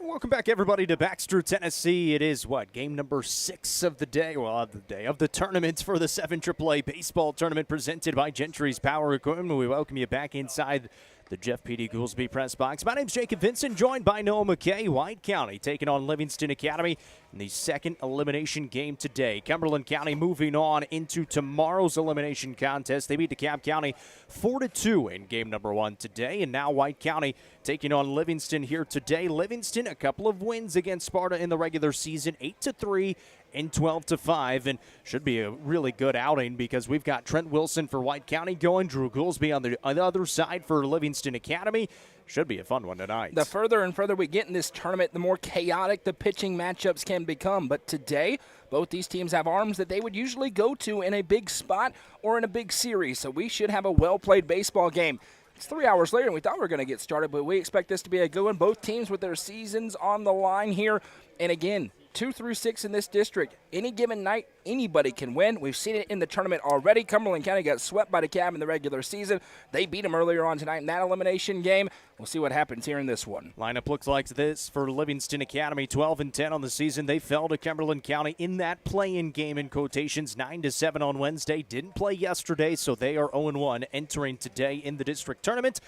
Welcome back, everybody, to Baxter, Tennessee. It is, game number 6 of the day, of the tournament for the 7 AAA baseball tournament presented by Gentry's Power Equipment. We welcome you back inside the Jeff P.D. Goolsby press box. My name's Jacob Vincent, joined by Noah McKay. White County taking on Livingston Academy in the second elimination game today. Cumberland County moving on into tomorrow's elimination contest. They beat DeKalb County 4-2 in game number 1 today. And now White County taking on Livingston here today. Livingston, a couple of wins against Sparta in the regular season, 8-3 and 12-5, and should be a really good outing because we've got Trent Wilson for White County going, Drew Goolsby on the other side for Livingston Academy. Should be a fun one tonight. The further and further we get in this tournament, the more chaotic the pitching matchups can become. But today, both these teams have arms that they would usually go to in a big spot or in a big series, so we should have a well-played baseball game. It's 3 hours later, and we thought we were going to get started, but we expect this to be a good one. Both teams with their seasons on the line here. And again, 2 through 6 in this district. Any given night, anybody can win. We've seen it in the tournament already. Cumberland County got swept by DeKalb in the regular season. They beat them earlier on tonight in that elimination game. We'll see what happens here in this one. Lineup looks like this for Livingston Academy, 12-10 on the season. They fell to Cumberland County in that play-in game in quotations, 9-7 on Wednesday. Didn't play yesterday, so they are 0-1 entering today in the district tournament.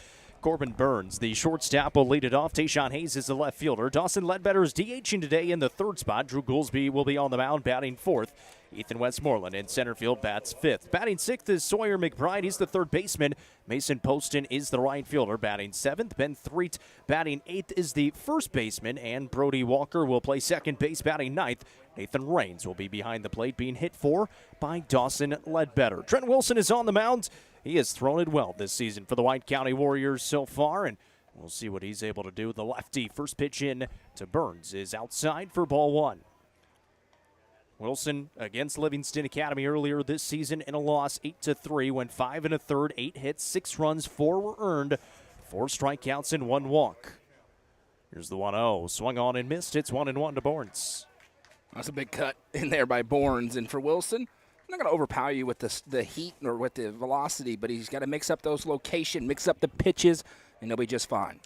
Corbin Burns, the shortstop, will lead it off. Tayshawn Hayes is the left fielder. Dawson Ledbetter is DHing today in the third spot. Drew Goolsby will be on the mound, batting fourth. Ethan Westmoreland in center field bats fifth. Batting sixth is Sawyer McBride. He's the third baseman. Mason Poston is the right fielder, batting seventh. Ben Threet batting eighth is the first baseman, and Brody Walker will play second base, batting ninth. Nathan Raines will be behind the plate, being hit for by Dawson Ledbetter. Trent Wilson is on the mound. He has thrown it well this season for the White County Warriors so far, and we'll see what he's able to do. The lefty, first pitch in to Burns, is outside for ball one. Wilson against Livingston Academy earlier this season in a loss, 8-3, went 5 1/3, 8 hits, 6 runs, 4 were earned, 4 strikeouts and 1 walk. Here's the 1-0, swung on and missed. It's 1-1 to Burns. That's a big cut in there by Burns, and for Wilson, I'm not going to overpower you with the heat or with the velocity, but he's got to mix up those locations, mix up the pitches, and he'll be just fine.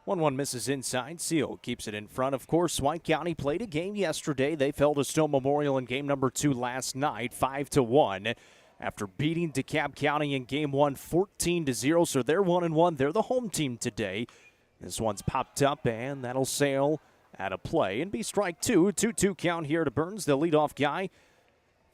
1-1 misses inside. Seal keeps it in front. Of course, White County played a game yesterday. They fell to Stone Memorial in game number 2 last night, 5-1, after beating DeKalb County in game 1, 14-0. So they're 1-1. They're the home team today. This one's popped up, and that'll sail out of play and be strike 2. 2-2 count here to Burns, the leadoff guy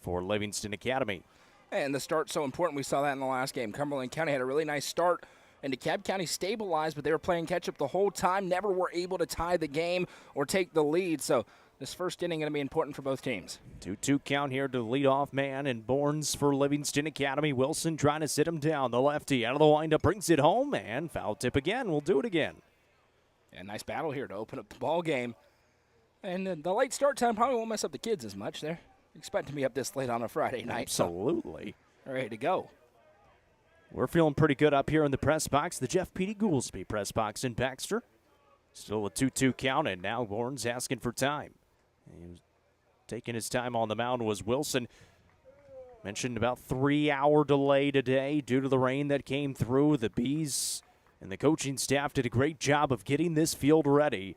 for Livingston Academy. And the start's so important. We saw that in the last game. Cumberland County had a really nice start, and DeKalb County stabilized, but they were playing catch-up the whole time, never were able to tie the game or take the lead. So this first inning going to be important for both teams. 2-2 count here to the leadoff man, and Burns for Livingston Academy. Wilson trying to sit him down. The lefty out of the windup brings it home, and foul tip again. We'll do it again. And nice battle here to open up the ball game. And the late start time probably won't mess up the kids as much. They're expecting to be up this late on a Friday night. Absolutely. So ready to go. We're feeling pretty good up here in the press box. The Jeff P.D. Goolsby press box in Baxter. Still a 2-2 count, and now Burns asking for time. He was taking his time on the mound was Wilson. Mentioned about 3-hour delay today due to the rain that came through. The Bees and the coaching staff did a great job of getting this field ready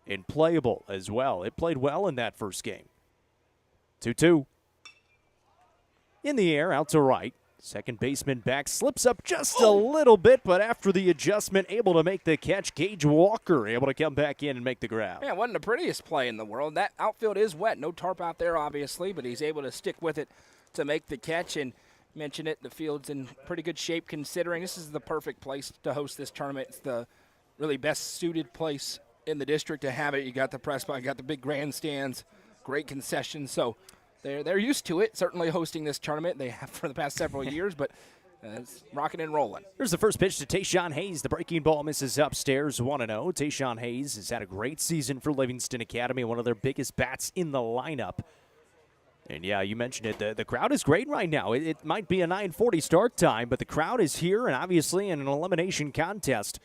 and playable as well. It played well in that first game. 2-2. In the air, out to right. Second baseman back, slips up just a little bit, but after the adjustment, able to make the catch. Gage Walker able to come back in and make the grab. Yeah, it wasn't the prettiest play in the world. That outfield is wet. No tarp out there, obviously, but he's able to stick with it to make the catch. And mention it, the field's in pretty good shape considering this is the perfect place to host this tournament. It's the really best suited place in the district to have it. You got the press box, you got the big grandstands, great concessions. So they're used to it, certainly hosting this tournament. They have for the past several years, but it's rocking and rolling. Here's the first pitch to Tayshawn Hayes. The breaking ball misses upstairs, 1-0. Tayshawn Hayes has had a great season for Livingston Academy, one of their biggest bats in the lineup. And, yeah, you mentioned it. The crowd is great right now. It might be a 9:40 start time, but the crowd is here, and obviously in an elimination contest,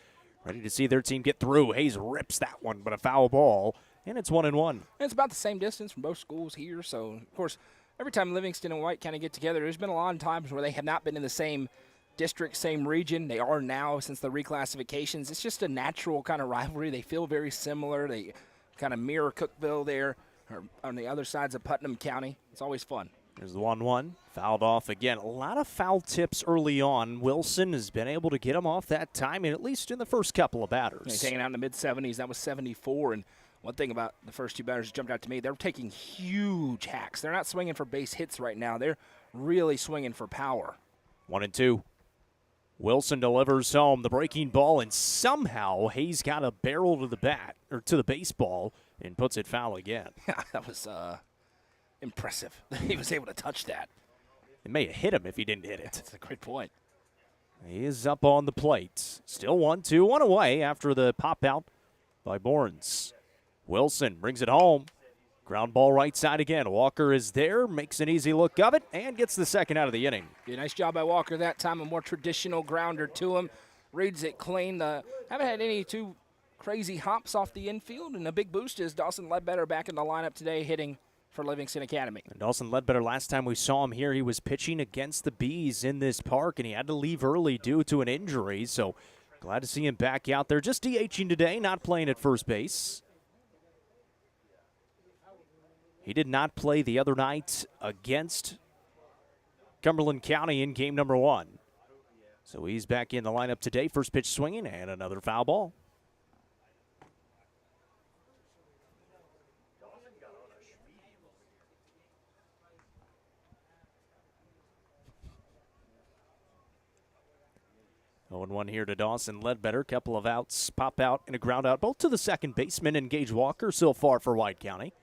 ready to see their team get through. Hayes rips that one, but a foul ball, and it's 1-1. It's about the same distance from both schools here. So, of course, every time Livingston and White County get together, there's been a lot of times where they have not been in the same district, same region. They are now since the reclassifications. It's just a natural kind of rivalry. They feel very similar. They kind of mirror Cookeville there, or on the other sides of Putnam County. It's always fun. There's the 1-1. Fouled off again. A lot of foul tips early on. Wilson has been able to get him off that timing, at least in the first couple of batters. He's hanging out in the mid-70s. That was 74. And one thing about the first two batters that jumped out to me, they're taking huge hacks. They're not swinging for base hits right now. They're really swinging for power. 1-2. Wilson delivers home the breaking ball, and somehow Hayes got a barrel to the bat, or to the baseball, and puts it foul again. Yeah, that was impressive. He was able to touch that. It may have hit him if he didn't hit it. That's a great point. He is up on the plate. Still 1-2, one away after the pop out by Borns. Wilson brings it home. Ground ball right side again. Walker is there, makes an easy look of it, and gets the second out of the inning. Yeah, nice job by Walker that time. A more traditional grounder to him. Reads it clean. Haven't had any too crazy hops off the infield, and a big boost is Dawson Ledbetter back in the lineup today, hitting for Livingston Academy. And Dawson Ledbetter, last time we saw him here, he was pitching against the Bees in this park, and he had to leave early due to an injury. So glad to see him back out there. Just DHing today, not playing at first base. He did not play the other night against Cumberland County in game number 1. So he's back in the lineup today. First pitch swinging and another foul ball. Oh, and 1 here to Dawson Ledbetter. Couple of outs, pop out and a ground out, both to the second baseman and Gage Walker so far for White County.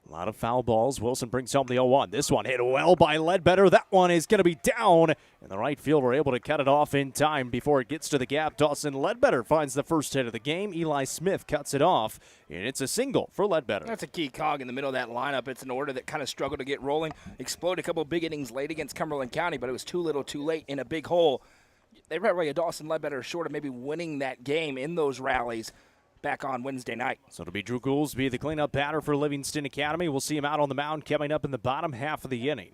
A lot of foul balls. Wilson brings home the 0-1. This one hit well by Ledbetter. That one is going to be down, and the right fielder able to cut it off in time before it gets to the gap. Dawson Ledbetter finds the first hit of the game. Eli Smith cuts it off, and it's a single for Ledbetter. That's a key cog in the middle of that lineup. It's an order that kind of struggled to get rolling. Exploded a couple of big innings late against Cumberland County, but it was too little too late in a big hole. They were a Dawson Ledbetter short of maybe winning that game in those rallies back on Wednesday night. So it'll be Drew Goolsby, the cleanup batter for Livingston Academy. We'll see him out on the mound coming up in the bottom half of the inning.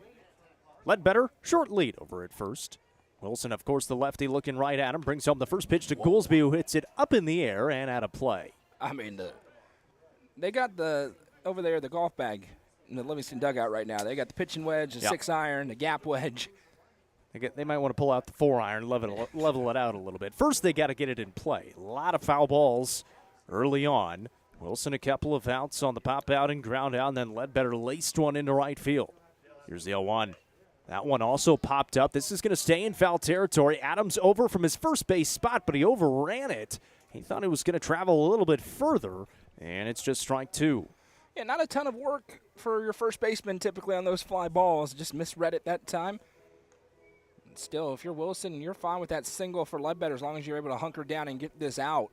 Ledbetter, short lead over at first. Wilson, of course, the lefty looking right at him, brings home the first pitch to Goolsby, who hits it up in the air and out of play. I mean, they got over there the golf bag in the Livingston dugout right now. They got the pitching wedge, the 6-iron, the gap wedge. They might want to pull out the 4-iron, level it out a little bit. First, they got to get it in play. A lot of foul balls early on. Wilson a couple of outs on the pop out and ground out, and then Ledbetter laced one into right field. Here's the 0-1. That one also popped up. This is going to stay in foul territory. Adams over from his first base spot, but he overran it. He thought it was going to travel a little bit further, and it's just strike 2. Yeah, not a ton of work for your first baseman typically on those fly balls. Just misread it that time. Still, if you're Wilson, you're fine with that single for Ledbetter as long as you're able to hunker down and get this out.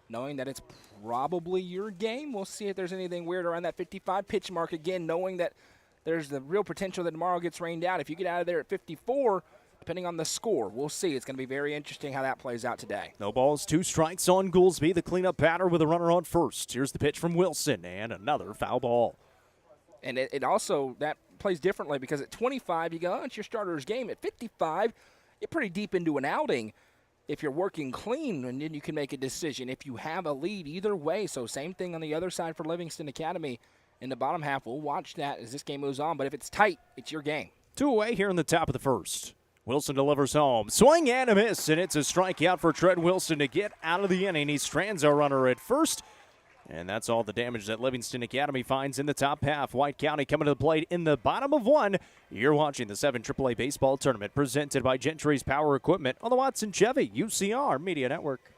Knowing that it's probably your game, we'll see if there's anything weird around that 55 pitch mark again, knowing that there's the real potential that tomorrow gets rained out. If you get out of there at 54, depending on the score, we'll see. It's going to be very interesting how that plays out today. No balls, 2 strikes on Goolsby, the cleanup batter with a runner on first. Here's the pitch from Wilson, and another foul ball. And it also, that plays differently because at 25, you go, oh, it's your starter's game. At 55, you're pretty deep into an outing. If you're working clean, and then you can make a decision. If you have a lead, either way. So same thing on the other side for Livingston Academy in the bottom half. We'll watch that as this game moves on. But if it's tight, it's your game. 2 away here in the top of the first. Wilson delivers home. Swing and a miss, and it's a strikeout for Trent Wilson to get out of the inning. He strands a runner at first. And that's all the damage that Livingston Academy finds in the top half. White County coming to the plate in the bottom of 1. You're watching the 7 AAA Baseball Tournament presented by Gentry's Power Equipment on the Watson Chevy UCR Media Network.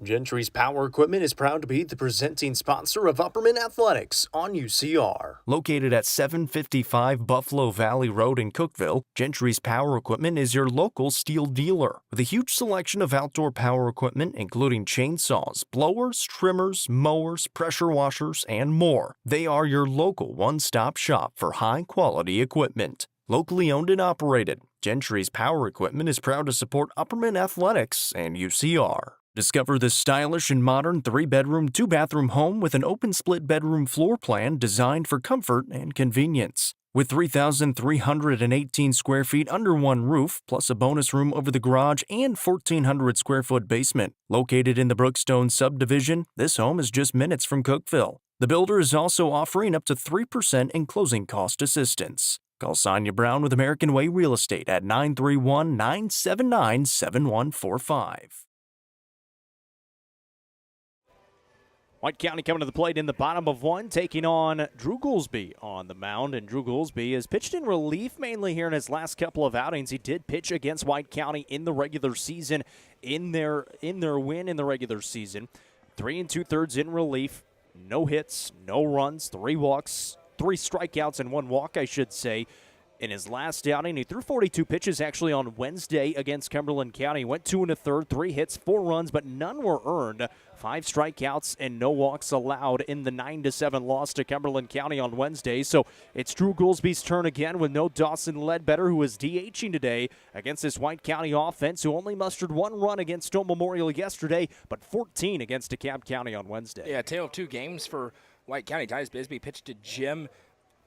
Gentry's Power Equipment is proud to be the presenting sponsor of Upperman Athletics on UCR. Located at 755 Buffalo Valley Road in Cookeville, Gentry's Power Equipment is your local steel dealer. With a huge selection of outdoor power equipment, including chainsaws, blowers, trimmers, mowers, pressure washers, and more. They are your local one-stop shop for high-quality equipment. Locally owned and operated, Gentry's Power Equipment is proud to support Upperman Athletics and UCR. Discover this stylish and modern 3-bedroom, 2-bathroom home with an open split bedroom floor plan designed for comfort and convenience. With 3,318 square feet under one roof, plus a bonus room over the garage and 1,400 square foot basement. Located in the Brookstone subdivision, this home is just minutes from Cookeville. The builder is also offering up to 3% in closing cost assistance. Call Sonia Brown with American Way Real Estate at 931-979-7145. White County coming to the plate in the bottom of one, taking on Drew Goolsby on the mound. And Drew Goolsby has pitched in relief mainly here in his last couple of outings. He did pitch against White County in the regular season, in their win in the regular season. 3 2/3 in relief, no hits, no runs, 3 walks, 3 strikeouts, and 1 walk, I should say. In his last outing, he threw 42 pitches actually on Wednesday against Cumberland County. Went 2 1/3, 3 hits, 4 runs, but none were earned. 5 strikeouts and no walks allowed in the 9-7 loss to Cumberland County on Wednesday. So it's Drew Goolsby's turn again with no Dawson Ledbetter, who is DHing today against this White County offense, who only mustered 1 run against Stone Memorial yesterday, but 14 against DeKalb County on Wednesday. Yeah, tale of 2 games for White County. Titus Bisbee pitched to Jim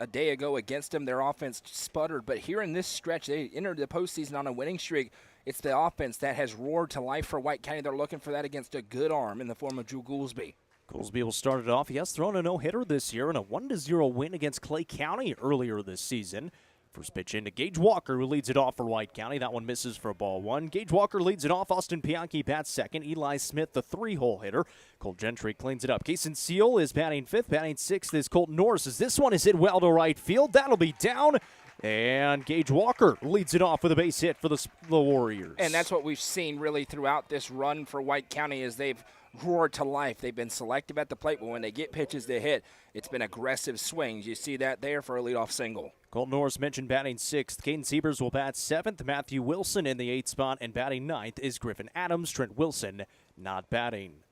a day ago against them. Their offense sputtered, but here in this stretch, they entered the postseason on a winning streak. It's the offense that has roared to life for White County. They're looking for that against a good arm in the form of Drew Goolsby. Goolsby will start it off. He has thrown a no-hitter this year and a 1-0 win against Clay County earlier this season. First pitch into Gage Walker, who leads it off for White County. That one misses for ball 1. Gage Walker leads it off. Austin Pianki bats second. Eli Smith, the 3-hole hitter. Cole Gentry cleans it up. Kason Seal is batting 5th. Batting 6th is Colton Norris. As this one is hit well to right field. That'll be down. And Gage Walker leads it off with a base hit for the Warriors. And that's what we've seen really throughout this run for White County is they've roared to life. They've been selective at the plate, but when they get pitches to hit, it's been aggressive swings. You see that there for a leadoff single. Colton Norris mentioned batting 6th. Caden Siebers will bat 7th. Matthew Wilson in the 8th spot, and batting 9th is Griffin Adams. Trent Wilson not batting.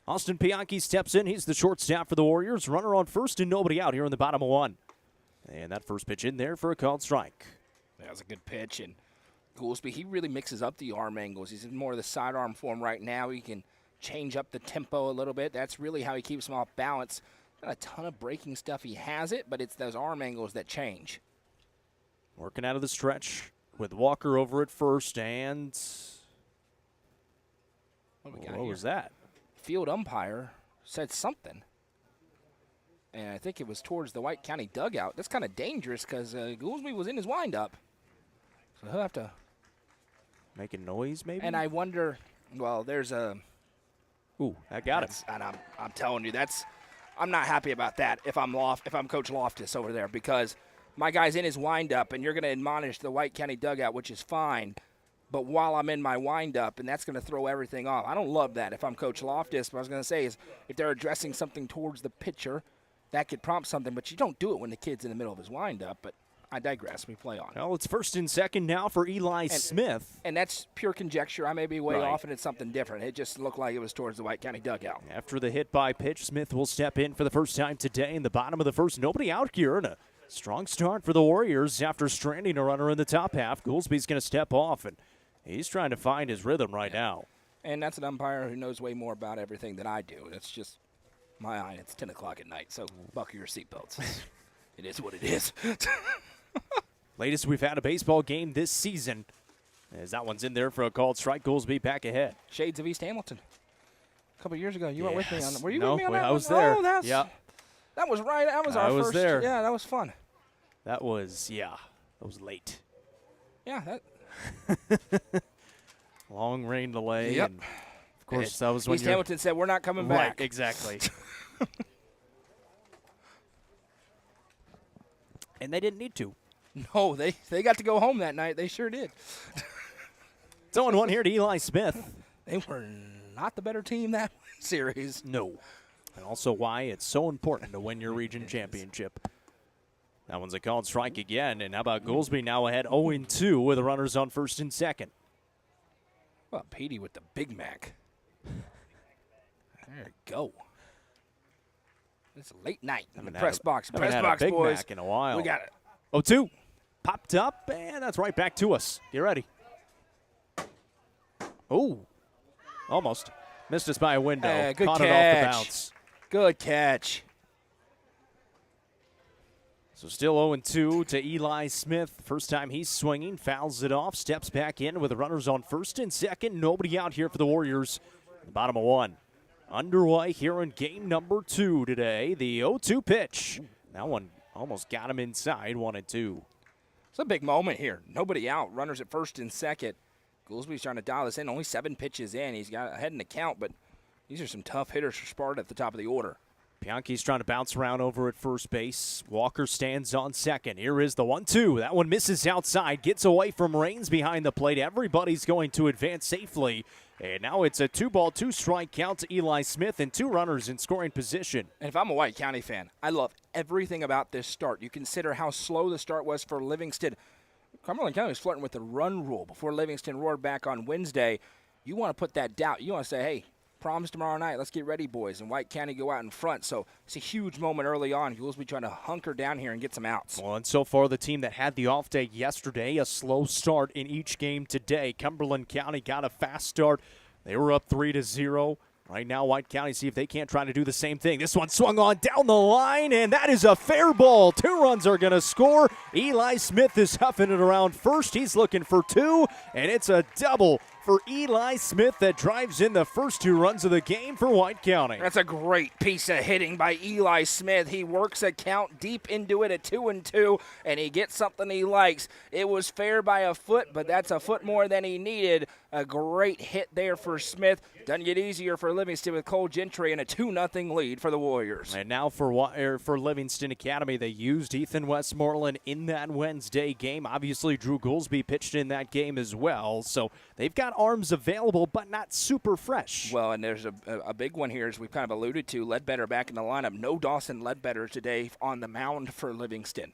Austin Pianki steps in. He's the shortstop for the Warriors. Runner on first and nobody out here in the bottom of 1. And that first pitch in there for a called strike. That was a good pitch. And Goolsby, he really mixes up the arm angles. He's in more of the sidearm form right now. He can change up the tempo a little bit. That's really how he keeps him off balance. Not a ton of breaking stuff. He has it, but it's those arm angles that change. Working out of the stretch with Walker over at first, and what was that? Field umpire said something. And I think it was towards the White County dugout. That's kind of dangerous because Goolsby was in his windup. So he'll have to make a noise, maybe? And I wonder, well, there's a... Ooh, I got it. And I'm telling you, I'm not happy about that if I'm Coach Loftus over there because my guy's in his windup and you're going to admonish the White County dugout, which is fine. But while I'm in my windup, and that's going to throw everything off. I don't love that if I'm Coach Loftus. What I was going to say is if they're addressing something towards the pitcher, that could prompt something, but you don't do it when the kid's in the middle of his windup. But I digress. We play on. Well, it's first and second now for Eli Smith. And that's pure conjecture. I may be way off, and it's something different. It just looked like it was towards the White County dugout. After the hit by pitch, Smith will step in for the first time today in the bottom of the first. Nobody out here, and a strong start for the Warriors after stranding a runner in the top half. Goolsby's going to step off, and he's trying to find his rhythm right now. And that's an umpire who knows way more about everything than I do. That's just my eye. It's 10 o'clock at night, so buckle your seatbelts. It is what it is. Latest we've had a baseball game this season, as that one's in there for a called strike. Goolsby back ahead. Shades of East Hamilton. A couple years ago, you weren't with me on that. Were you with me on that? I was there. Oh, yeah. That was right. That was our first. There. Yeah, that was fun. That was late. Yeah. Long rain delay. Yep. And of course, that was when East Hamilton said, we're not coming back. Right, exactly. And they didn't need to. No, they got to go home that night. They sure did. It's 0-1 here to Eli Smith. They were not the better team that series. No. And also why it's so important to win your region championship. That one's a called strike again. And how about Goolsby now ahead 0-2 with the runners on first and second. Well, Petey with the Big Mac. There you go. It's a late night in the press box. Press box, Big boys. Mac in a while. We got it. 0-2. Popped up, and that's right back to us. Get ready. Oh, almost. Missed us by a window. Good Caught catch. it off the bounce. Good catch. So still 0-2 to Eli Smith. First time he's swinging, fouls it off, steps back in with the runners on first and second. Nobody out here for the Warriors. The bottom of one. Underway here in game number 2 today. The 0-2 pitch. That one almost got him inside, 1-2. It's a big moment here. Nobody out. Runners at first and second. Goolsby's trying to dial this in. Only 7 pitches in. He's got ahead in the count, but these are some tough hitters for Sparta at the top of the order. Bianchi's trying to bounce around over at first base. Walker stands on second. Here is the 1-2. That one misses outside. Gets away from Rains behind the plate. Everybody's going to advance safely. And now it's a 2-ball, 2-strike count to Eli Smith and 2 runners in scoring position. And if I'm a White County fan, I love everything about this start. You consider how slow the start was for Livingston. Cumberland County was flirting with the run rule before Livingston roared back on Wednesday. You want to put that doubt. You want to say, hey, proms tomorrow night. Let's get ready, boys. And White County go out in front. So it's a huge moment early on. Goolsby trying to hunker down here and get some outs. Well, and so far the team that had the off day yesterday, a slow start in each game today. Cumberland County got a fast start. They were up 3-0. Right now, White County, see if they can't try to do the same thing. This one swung on down the line, and that is a fair ball. 2 runs are going to score. Eli Smith is huffing it around first. He's looking for 2, and it's a double for Eli Smith that drives in the first 2 runs of the game for White County. That's a great piece of hitting by Eli Smith. He works a count deep into it at 2-2, and he gets something he likes. It was fair by a foot, but that's a foot more than he needed. A great hit there for Smith. Doesn't get easier for Livingston with Cole Gentry and a 2-0 lead for the Warriors. And now for Livingston Academy, they used Ethan Westmoreland in that Wednesday game. Obviously, Drew Goolsby pitched in that game as well, so they've got arms available, but not super fresh. Well, and there's a big one here, as we've kind of alluded to. Ledbetter back in the lineup. No Dawson Ledbetter today on the mound for Livingston.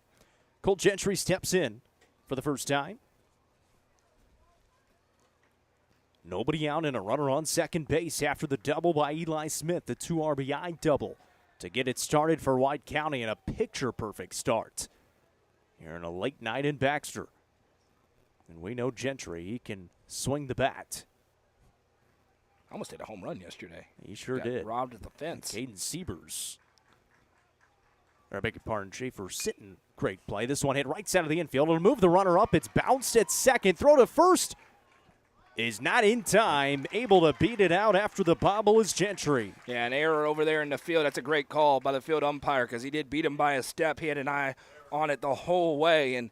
Cole Gentry steps in for the first time. Nobody out and a runner on second base after the double by Eli Smith, the 2 RBI double to get it started for White County, and a picture-perfect start here in a late night in Baxter. And we know Gentry, he can swing the bat. Almost hit a home run yesterday. He sure Got did. robbed at the fence. Caden Siebers. Or I beg your pardon, Schaefer Sitton. Great play. This one hit right side of the infield. It'll move the runner up. It's bounced at second. Throw to first. Is not in time. Able to beat it out after the bobble is Gentry. Yeah, an error over there in the field. That's a great call by the field umpire because he did beat him by a step. He had an eye on it the whole way, and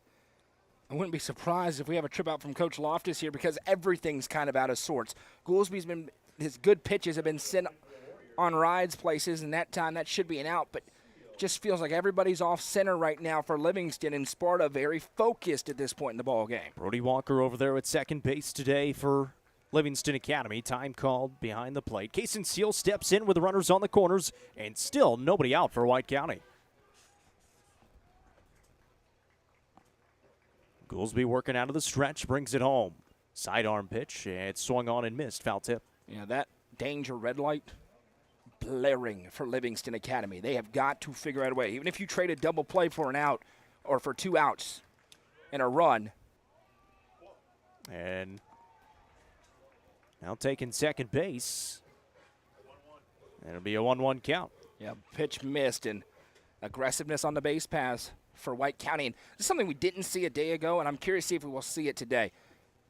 I wouldn't be surprised if we have a trip out from Coach Loftus here because everything's kind of out of sorts. Goolsby's been – his good pitches have been sent on rides places, and that time that should be an out, but just feels like everybody's off center right now for Livingston, and Sparta very focused at this point in the ball game. Brody Walker over there at second base today for Livingston Academy. Time called behind the plate. Kason Seal steps in with the runners on the corners, and still nobody out for White County. Goolsby working out of the stretch, brings it home. Sidearm pitch, and it swung on and missed. Foul tip. Yeah, that danger red light blaring for Livingston Academy. They have got to figure out a way. Even if you trade a double play for an out or for 2 outs and a run. And now taking second base. It'll be a 1-1 count. Yeah, pitch missed and aggressiveness on the base pass for White County. And this is something we didn't see a day ago, and I'm curious to see if we will see it today.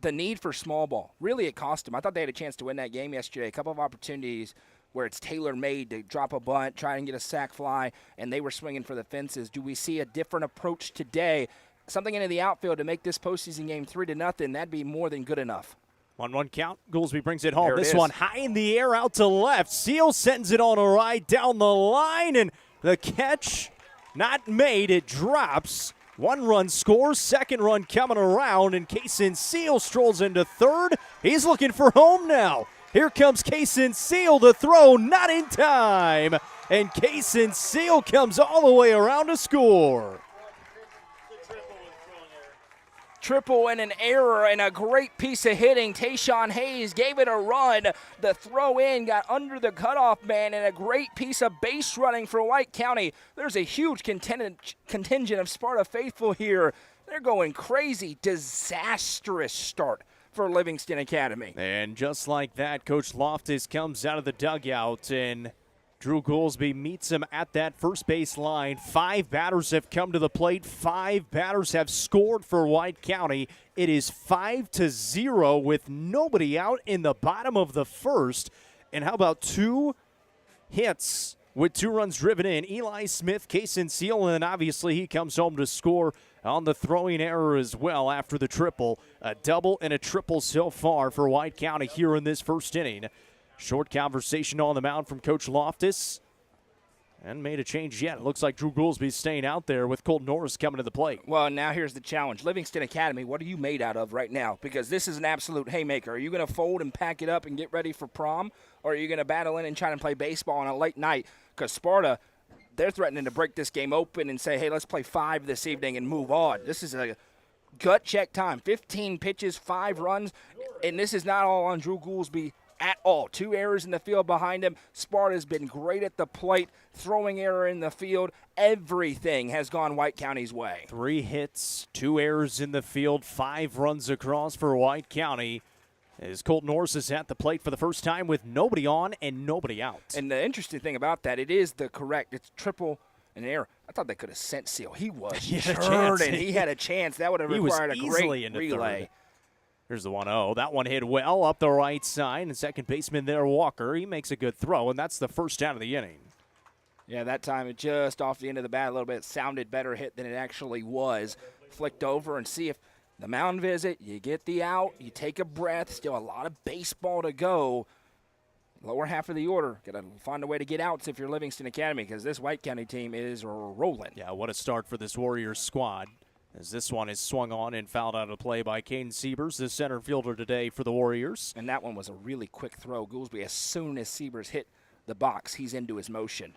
The need for small ball. Really, it cost them. I thought they had a chance to win that game yesterday. A couple of opportunities where it's tailor-made to drop a bunt, try and get a sac fly, and they were swinging for the fences. Do we see a different approach today? Something into the outfield to make this postseason game 3-0, that'd be more than good enough. 1-1 count. Goolsby brings it home. There it This is. one high in the air out to left. Seal sends it on a ride down the line, and the catch not made. It drops. 1 run scores. 2nd run coming around, and Kason Seal strolls into third. He's looking for home now. Here comes Kason Seal to throw, not in time. And Kason Seal comes all the way around to score. Triple and an error and a great piece of hitting. Tayshawn Hayes gave it a run. The throw in got under the cutoff man, and a great piece of base running for White County. There's a huge contingent of Sparta faithful here. They're going crazy. Disastrous start for Livingston Academy. And just like that, Coach Loftus comes out of the dugout, and Drew Goolsby meets him at that first base line. 5 batters have come to the plate. 5 batters have scored for White County. It is 5-0 with nobody out in the bottom of the first. And how about 2 hits with 2 runs driven in? Eli Smith, case and seal, and obviously he comes home to score on the throwing error as well after the triple. A double and a triple so far for White County here in this first inning. Short conversation on the mound from Coach Loftus. And made a change yet. It looks like Drew Goolsby's staying out there with Colton Norris coming to the plate. Well, now here's the challenge. Livingston Academy, what are you made out of right now? Because this is an absolute haymaker. Are you going to fold and pack it up and get ready for prom? Or are you going to battle in and try to play baseball on a late night? Because Sparta, they're threatening to break this game open and say, hey, let's play 5 this evening and move on. This is a gut check time. 15 pitches, 5 runs. And this is not all on Drew Goolsby at all. 2 errors in the field behind him. Sparta's been great at the plate, throwing error in the field. Everything has gone White County's way. 3 hits, 2 errors in the field, 5 runs across for White County. As Colton Norris is at the plate for the first time with nobody on and nobody out. And the interesting thing about that, it's triple and error. I thought they could have sent Seal. He was churning. He had a chance. That would have required a great relay. Third. Here's the 1-0. That one hit well up the right side. And second baseman there, Walker, he makes a good throw, and that's the first out of the inning. Yeah, that time it just off the end of the bat a little bit. It sounded better hit than it actually was. Flicked over and see if the mound visit, you get the out, you take a breath. Still a lot of baseball to go. Lower half of the order. Got to find a way to get outs if you're Livingston Academy because this White County team is rolling. Yeah, what a start for this Warriors squad. As this one is swung on and fouled out of play by Caden Siebers, the center fielder today for the Warriors. And that one was a really quick throw. Goolsby, as soon as Siebers hit the box, he's into his motion.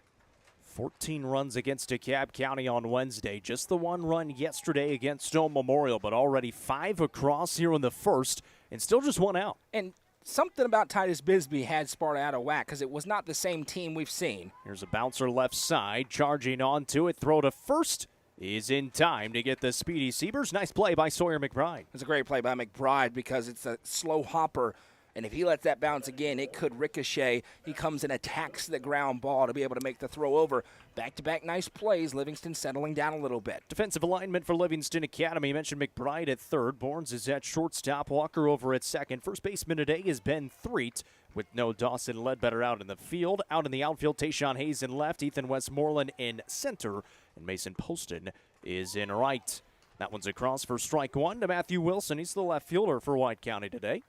14 runs against DeKalb County on Wednesday. Just the 1 run yesterday against Stone Memorial, but already 5 across here in the first, and still just 1 out. And something about Titus Bisbee had Sparta out of whack because it was not the same team we've seen. Here's a bouncer left side, charging onto it, throw to first. Is in time to get the speedy Siebers. Nice play by Sawyer McBride. It's a great play by McBride because it's a slow hopper, and if he lets that bounce again, it could ricochet. He comes and attacks the ground ball to be able to make the throw over. Back-to-back nice plays. Livingston settling down a little bit. Defensive alignment for Livingston Academy. You mentioned McBride at third. Barnes is at shortstop. Walker over at second. First baseman today is Ben Threet, with no Dawson Ledbetter out in the field. Out in the outfield, Tayshawn Hayes in left. Ethan Westmoreland in center. And Mason Poston is in right. That one's across for strike 1 to Matthew Wilson. He's the left fielder for White County today.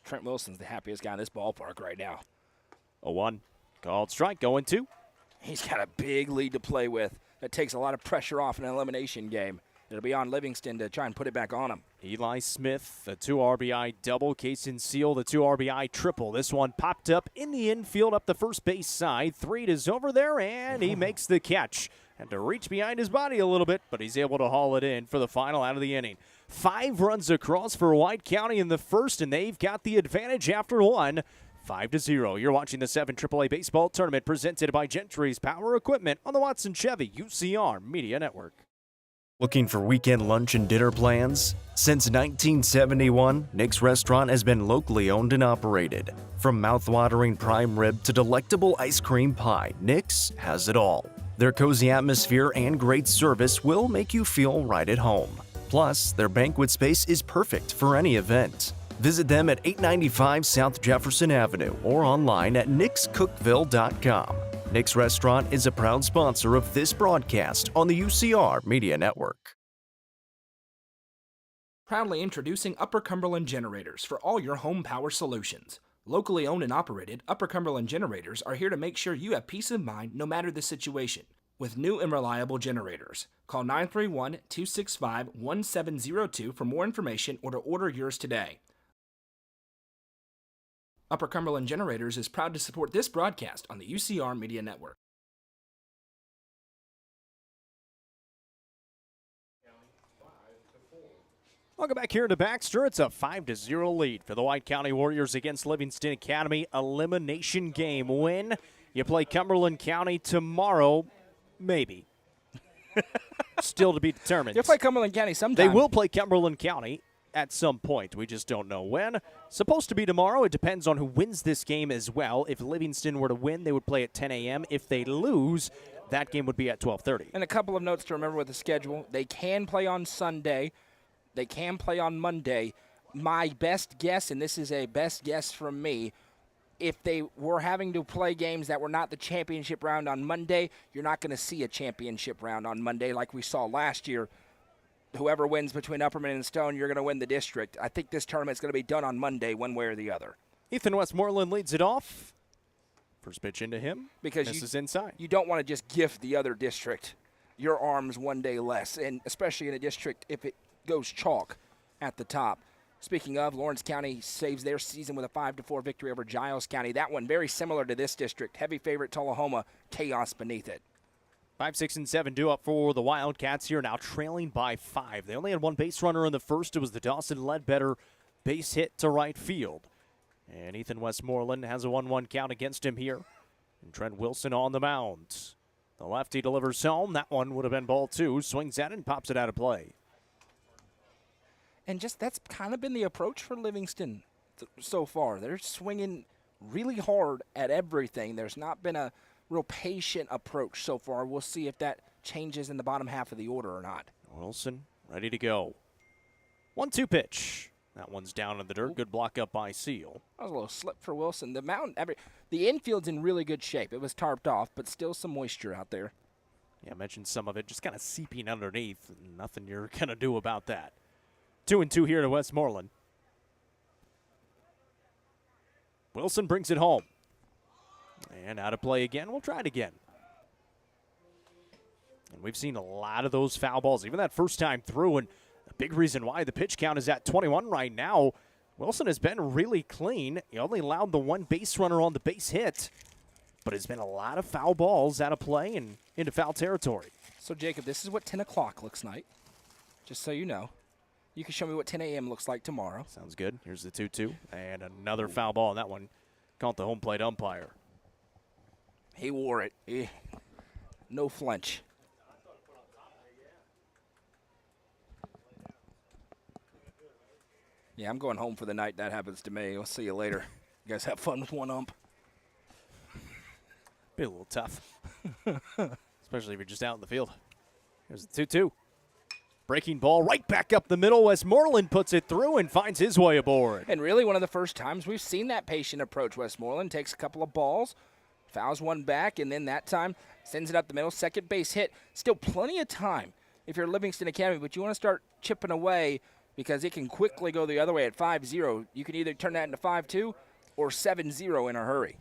Trent Wilson's the happiest guy in this ballpark right now. 0-1. Called strike, going 2. He's got a big lead to play with. That takes a lot of pressure off an elimination game. It'll be on Livingston to try and put it back on him. Eli Smith, the 2 RBI double. Cason Seal, the 2 RBI triple. This one popped up in the infield up the first base side. Threet is over there, and he makes the catch. Had to reach behind his body a little bit, but he's able to haul it in for the final out of the inning. 5 runs across for White County in the first, and they've got the advantage after 1. 5-0. You're watching the 7 AAA Baseball Tournament presented by Gentry's Power Equipment on the Watson Chevy UCR Media Network. Looking for weekend lunch and dinner plans? Since 1971, Nick's Restaurant has been locally owned and operated. From mouth-watering prime rib to delectable ice cream pie, Nick's has it all. Their cozy atmosphere and great service will make you feel right at home. Plus, their banquet space is perfect for any event. Visit them at 895 South Jefferson Avenue or online at nickscookville.com. Nick's Restaurant is a proud sponsor of this broadcast on the UCR Media Network. Proudly introducing Upper Cumberland Generators for all your home power solutions. Locally owned and operated, Upper Cumberland Generators are here to make sure you have peace of mind no matter the situation. With new and reliable generators. Call 931-265-1702 for more information or to order yours today. Upper Cumberland Generators is proud to support this broadcast on the UCR Media Network. Welcome back here to Baxter. It's a 5-0 lead for the White County Warriors against Livingston Academy. Elimination game win. You play Cumberland County tomorrow, maybe. Still to be determined. They'll play Cumberland County sometime. They will play Cumberland County. at some point. We just don't know when. Supposed to be tomorrow. It depends on who wins this game as well. If Livingston were to win, they would play at 10 a.m. If they lose, that game would be at 12:30. And a couple of notes to remember with the schedule. They can play on Sunday. They can play on Monday. My best guess, and this is a best guess from me, if they were having to play games that were not the championship round on Monday, you're not going to see a championship round on Monday like we saw last year. Whoever wins between Upperman and Stone, you're going to win the district. I think this tournament's going to be done on Monday one way or the other. Ethan Westmoreland leads it off. First pitch into him. Because misses inside. You don't want to just gift the other district your arms one day less, and especially in a district if it goes chalk at the top. Speaking of, Lawrence County saves their season with a 5-4 victory over Giles County. That one very similar to this district. Heavy favorite Tullahoma, chaos beneath it. 5, 6, and 7 due up for the Wildcats here, now trailing by 5. They only had one base runner in the first. It was the Dawson Ledbetter base hit to right field. And Ethan Westmoreland has a 1-1 count against him here. And Trent Wilson on the mound. The lefty delivers home. That one would have been ball 2. Swings at it and pops it out of play. And just that's kind of been the approach for Livingston so far. They're swinging really hard at everything. There's not been a real patient approach so far. We'll see if that changes in the bottom half of the order or not. Wilson ready to go. 1-2 pitch. That one's down in the dirt. Good block up by Seal. That was a little slip for Wilson. The infield's in really good shape. It was tarped off, but still some moisture out there. Yeah, I mentioned some of it just kind of seeping underneath. Nothing you're going to do about that. 2-2 here to Westmoreland. Wilson brings it home. And out of play again. We'll try it again. And we've seen a lot of those foul balls, even that first time through. And a big reason why the pitch count is at 21 right now. Wilson has been really clean. He only allowed the one base runner on the base hit. But it's been a lot of foul balls out of play and into foul territory. So, Jacob, this is what 10 o'clock looks like. Just so you know. You can show me what 10 a.m. looks like tomorrow. Sounds good. Here's the 2-2. And another foul ball, and that one caught the home plate umpire. He wore it. No flinch. Yeah, I'm going home for the night. That happens to me. I'll see you later. You guys have fun with one ump. Be a little tough. Especially if you're just out in the field. Here's the 2-2. Breaking ball right back up the middle. Westmoreland puts it through and finds his way aboard. And really one of the first times we've seen that patient approach. Westmoreland takes a couple of balls, fouls one back, and then that time sends it up the middle. Second base hit. Still plenty of time if you're Livingston Academy, but you want to start chipping away because it can quickly go the other way at 5-0. You can either turn that into 5-2 or 7-0 in a hurry.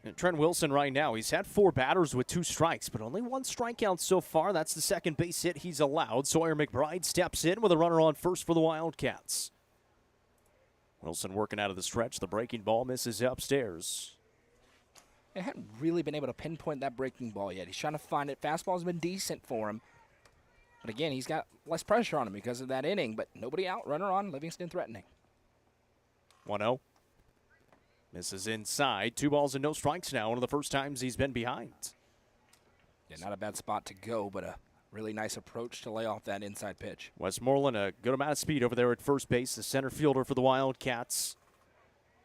And Trent Wilson right now, he's had 4 batters with 2 strikes, but only 1 strikeout so far. That's the second base hit he's allowed. Sawyer McBride steps in with a runner on first for the Wildcats. Wilson working out of the stretch. The breaking ball misses upstairs. They haven't really been able to pinpoint that breaking ball yet. He's trying to find it. Fastball's been decent for him. But again, he's got less pressure on him because of that inning, but nobody out. Runner on, Livingston threatening. 1-0. Misses inside. 2 balls and no strikes now. One of the first times he's been behind. Yeah, not a bad spot to go, but a really nice approach to lay off that inside pitch. Westmoreland, a good amount of speed over there at first base. The center fielder for the Wildcats.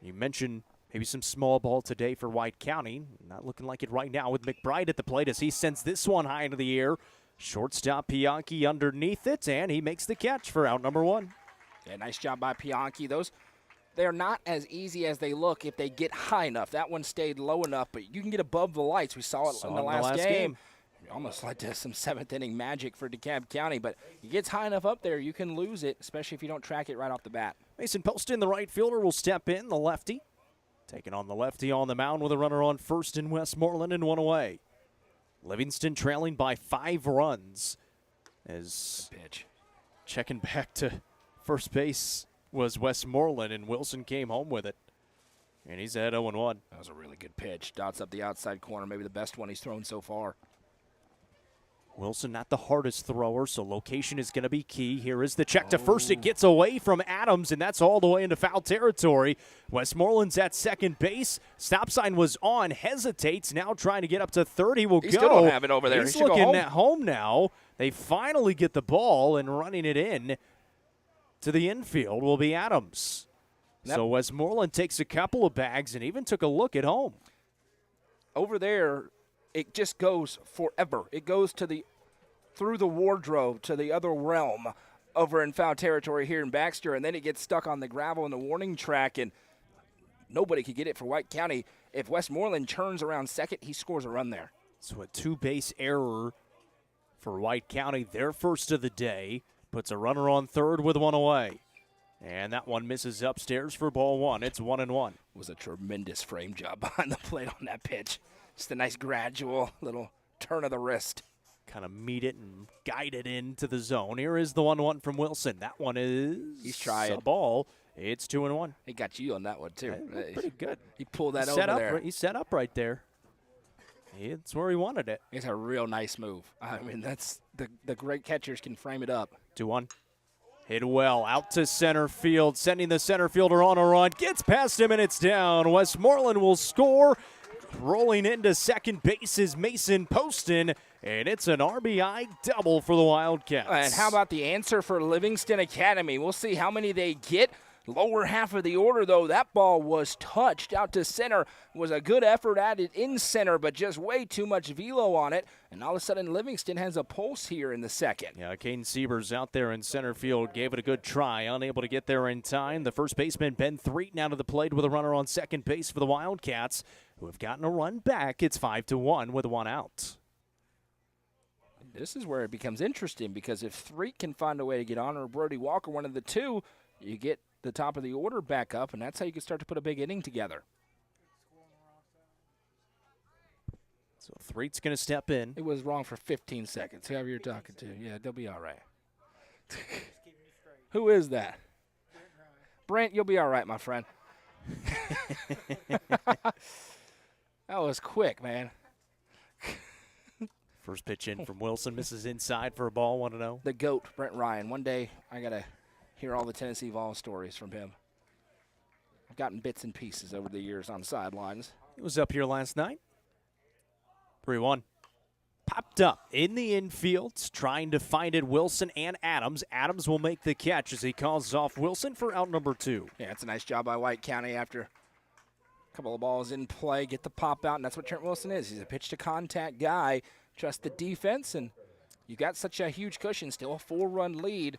You mentioned maybe some small ball today for White County. Not looking like it right now with McBride at the plate as he sends this one high into the air. Shortstop Pianki underneath it, and he makes the catch for out number 1. Yeah, nice job by Pianki. They're not as easy as they look if they get high enough. That one stayed low enough, but you can get above the lights. We saw it in the last game. Almost led to some 7th inning magic for DeKalb County, but it gets high enough up there, you can lose it, especially if you don't track it right off the bat. Mason Poston, the right fielder, will step in, the lefty. Taking on the lefty on the mound with a runner on first in Westmoreland and 1 away. Livingston trailing by 5 runs as Pitch. checking back to first base was Westmoreland, and Wilson came home with it. And he's at 0-1. That was a really good pitch. Dots up the outside corner, maybe the best one he's thrown so far. Wilson not the hardest thrower, so location is going to be key. Here is the check to first. It gets away from Adams, and that's all the way into foul territory. Westmoreland's at second base. Stop sign was on, hesitates, now trying to get up to third. He will go. Still don't have it over there. He's looking at home now. They finally get the ball and running it in. to the infield will be Adams. So Westmoreland takes a couple of bags and even took a look at home. Over there, it just goes forever. It goes through the wardrobe to the other realm over in foul territory here in Baxter, and then it gets stuck on the gravel in the warning track, and nobody could get it for White County. If Westmoreland turns around second, he scores a run there. So a two-base error for White County, their first of the day, puts a runner on third with one away. And that one misses upstairs for ball one. It's 1-1. It was a tremendous frame job behind the plate on that pitch. Just a nice gradual little turn of the wrist. Kind of meet it and guide it into the zone. Here is the 1-1 from Wilson. That one is He's trying. a ball. It's 2-1. He got you on that one, too. Pretty good. He pulled that Set over up, there. He set up right there. It's where he wanted it. It's a real nice move. I mean, that's the great catchers can frame it up. 2-1. Hit well out to center field, sending the center fielder on a run. Gets past him and it's down. Westmoreland will score. Rolling into second base is Mason Poston, and it's an RBI double for the Wildcats. And how about the answer for Livingston Academy? We'll see how many they get. Lower half of the order, though, that ball was touched out to center. Was a good effort at it in center, but just way too much velo on it. And all of a sudden, Livingston has a pulse here in the second. Yeah, Caden Siebers out there in center field gave it a good try, unable to get there in time. The first baseman, Ben Threaton, out of the plate with a runner on second base for the Wildcats, who have gotten a run back. It's 5-1 with one out. This is where it becomes interesting, because if Threaton can find a way to get on, or Brody Walker, one of the two, you get the top of the order back up, and that's how you can start to put a big inning together. So Threat's going to step in. It was wrong for 15 seconds, whoever you're talking to. Yeah, they'll be all right. Who is that? Brent, you'll be all right, my friend. That was quick, man. First pitch in from Wilson, misses inside for a ball, 1-0. The GOAT, Brent Ryan. One day I got to hear all the Tennessee Vols stories from him. I've gotten bits and pieces over the years on sidelines. He was up here last night. 3-1. Popped up in the infield, trying to find it, Wilson and Adams. Adams will make the catch as he calls off Wilson for out number 2. Yeah, it's a nice job by White County after a couple of balls in play, get the pop out, and that's what Trent Wilson is. He's a pitch-to-contact guy. Trust the defense, and you got such a huge cushion, still a 4-run lead.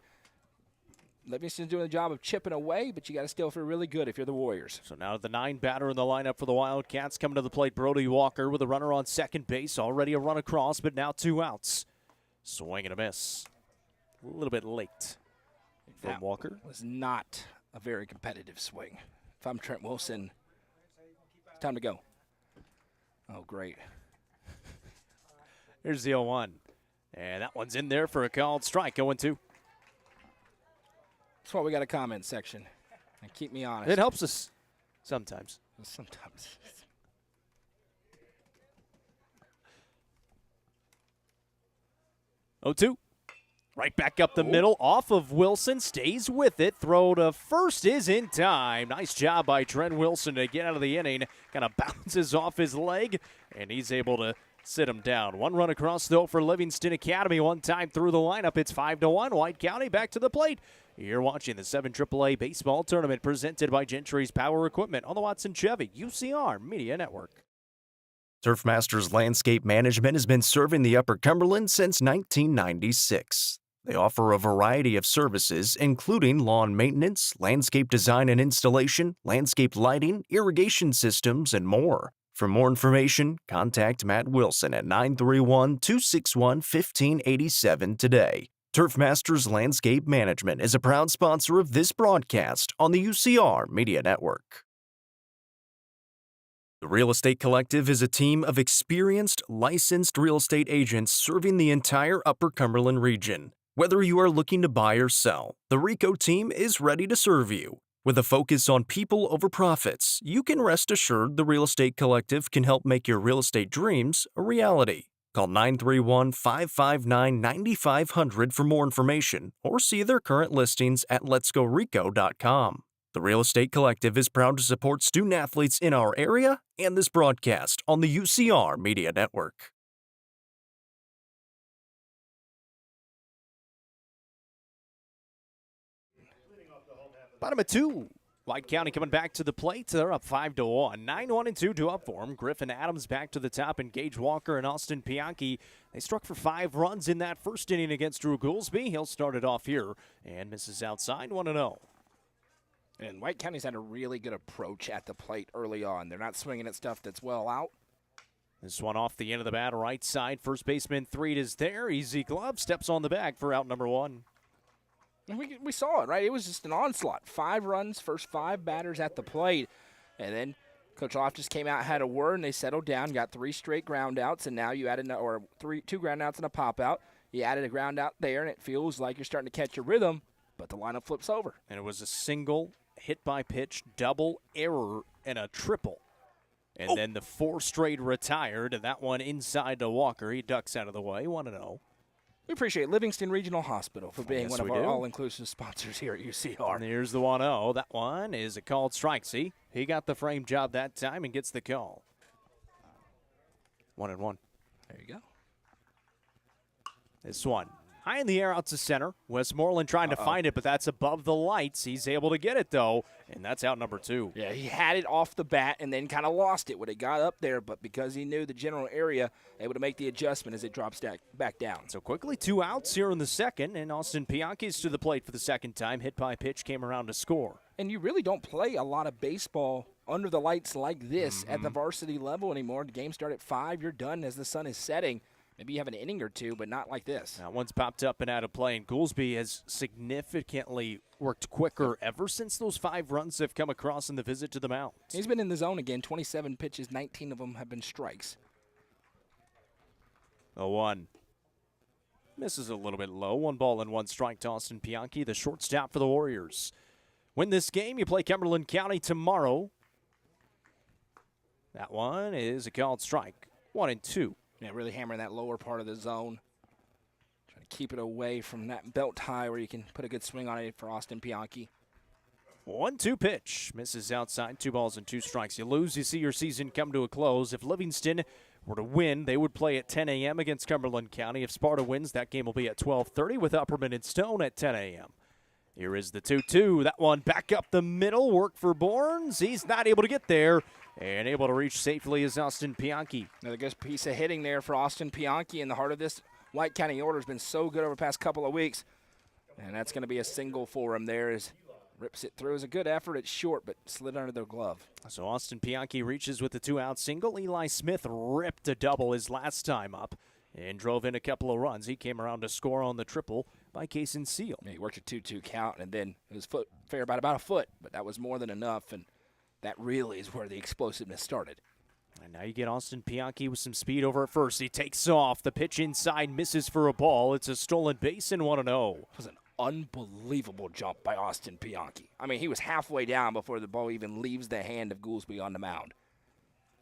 Livingston's doing a job of chipping away, but you got to still feel really good if you're the Warriors. So now the 9 batter in the lineup for the Wildcats. Coming to the plate, Brody Walker with a runner on second base. Already a run across, but now 2 outs. Swing and a miss. A little bit late from Walker. Was not a very competitive swing. If I'm Trent Wilson, it's time to go. Oh, great. Here's the 0-1. And that one's in there for a called strike, 0-2. That's why we got a comment section. And keep me honest. It helps us sometimes. Sometimes. 0-2. Right back up the middle, off of Wilson, stays with it. Throw to first is in time. Nice job by Trent Wilson to get out of the inning. Kind of bounces off his leg, and he's able to sit him down. 1 run across, though, for Livingston Academy. 1 time through the lineup. It's 5-1. White County back to the plate. You're watching the 7 AAA Baseball Tournament presented by Gentry's Power Equipment on the Watson Chevy UCR Media Network. Turf Masters Landscape Management has been serving the Upper Cumberland since 1996. They offer a variety of services, including lawn maintenance, landscape design and installation, landscape lighting, irrigation systems, and more. For more information, contact Matt Wilson at 931-261-1587 today. Turf Masters Landscape Management is a proud sponsor of this broadcast on the UCR Media Network. The Real Estate Collective is a team of experienced, licensed real estate agents serving the entire Upper Cumberland region. Whether you are looking to buy or sell, the RICO team is ready to serve you. With a focus on people over profits, you can rest assured the Real Estate Collective can help make your real estate dreams a reality. Call 931-559-9500 for more information or see their current listings at letsgorico.com. The Real Estate Collective is proud to support student athletes in our area and this broadcast on the UCR Media Network. Bottom of 2. White County coming back to the plate. They're up 5-1. 9-1 and 2 up for them. Griffin Adams back to the top, and Gage Walker and Austin Pianchi. They struck for 5 runs in that first inning against Drew Goolsby. He'll start it off here and misses outside 1-0. And White County's had a really good approach at the plate early on. They're not swinging at stuff that's well out. This one off the end of the bat, right side. First baseman Threed is there. Easy glove, steps on the bag for out number 1. And we saw it, right? It was just an onslaught. 5 runs, first 5 batters at the plate. And then Coach Loftus came out, had a word, and they settled down, got 3 straight ground outs, and now you added 2 ground outs and a pop out. You added a ground out there, and it feels like you're starting to catch a rhythm, but the lineup flips over. And it was a single hit by pitch, double error, and a triple. And then the 4 straight retired, and that one inside to Walker. He ducks out of the way, 1-0. We appreciate Livingston Regional Hospital for being Yes, one of we our do. all-inclusive sponsors here at UCR. And here's the 1-0. That one is a called strike. See, he got the frame job that time and gets the call. 1-1. There you go. This one. High in the air out to center. Westmoreland trying to find it, but that's above the lights. He's able to get it, though, and that's out number 2. Yeah, he had it off the bat and then kind of lost it when it got up there, but because he knew the general area, able to make the adjustment as it drops back down. So quickly 2 outs here in the second, and Austin Pianchi's to the plate for the second time. Hit by pitch came around to score. And you really don't play a lot of baseball under the lights like this at the varsity level anymore. The game started at 5. You're done as the sun is setting. Maybe you have an inning or 2, but not like this. That one's popped up and out of play, and Goolsby has significantly worked quicker ever since those 5 runs have come across in the visit to the mound. He's been in the zone again. 27 pitches, 19 of them have been strikes. 0-1. Misses a little bit low. 1 ball and 1 strike to Austin Pianchi, the shortstop for the Warriors. Win this game, you play Cumberland County tomorrow. That one is a called strike. 1-2. Yeah, really hammering that lower part of the zone. Trying to keep it away from that belt high where you can put a good swing on it for Austin Pianchi. 1-2 pitch. Misses outside. 2 balls and 2 strikes. You lose, you see your season come to a close. If Livingston were to win, they would play at 10 a.m. against Cumberland County. If Sparta wins, that game will be at 12:30 with Upperman and Stone at 10 a.m. Here is the 2-2. That one back up the middle. Work for Bournes. He's not able to get there. And able to reach safely is Austin Pianchi. Another good piece of hitting there for Austin Pianchi in the heart of this. White County order has been so good over the past couple of weeks. And that's going to be a single for him there as rips it through. It was a good effort. It's short, but slid under the glove. So Austin Pianchi reaches with the 2-out single. Eli Smith ripped a double his last time up and drove in a couple of runs. He came around to score on the triple by Kaysen Seal. Yeah, he worked a 2-2 count, and then it was fair by about a foot, but that was more than enough, and that really is where the explosiveness started. And now you get Austin Pianchi with some speed over at first. He takes off. The pitch inside misses for a ball. It's a stolen base and 1-0. It was an unbelievable jump by Austin Pianchi. I mean, he was halfway down before the ball even leaves the hand of Goolsby on the mound.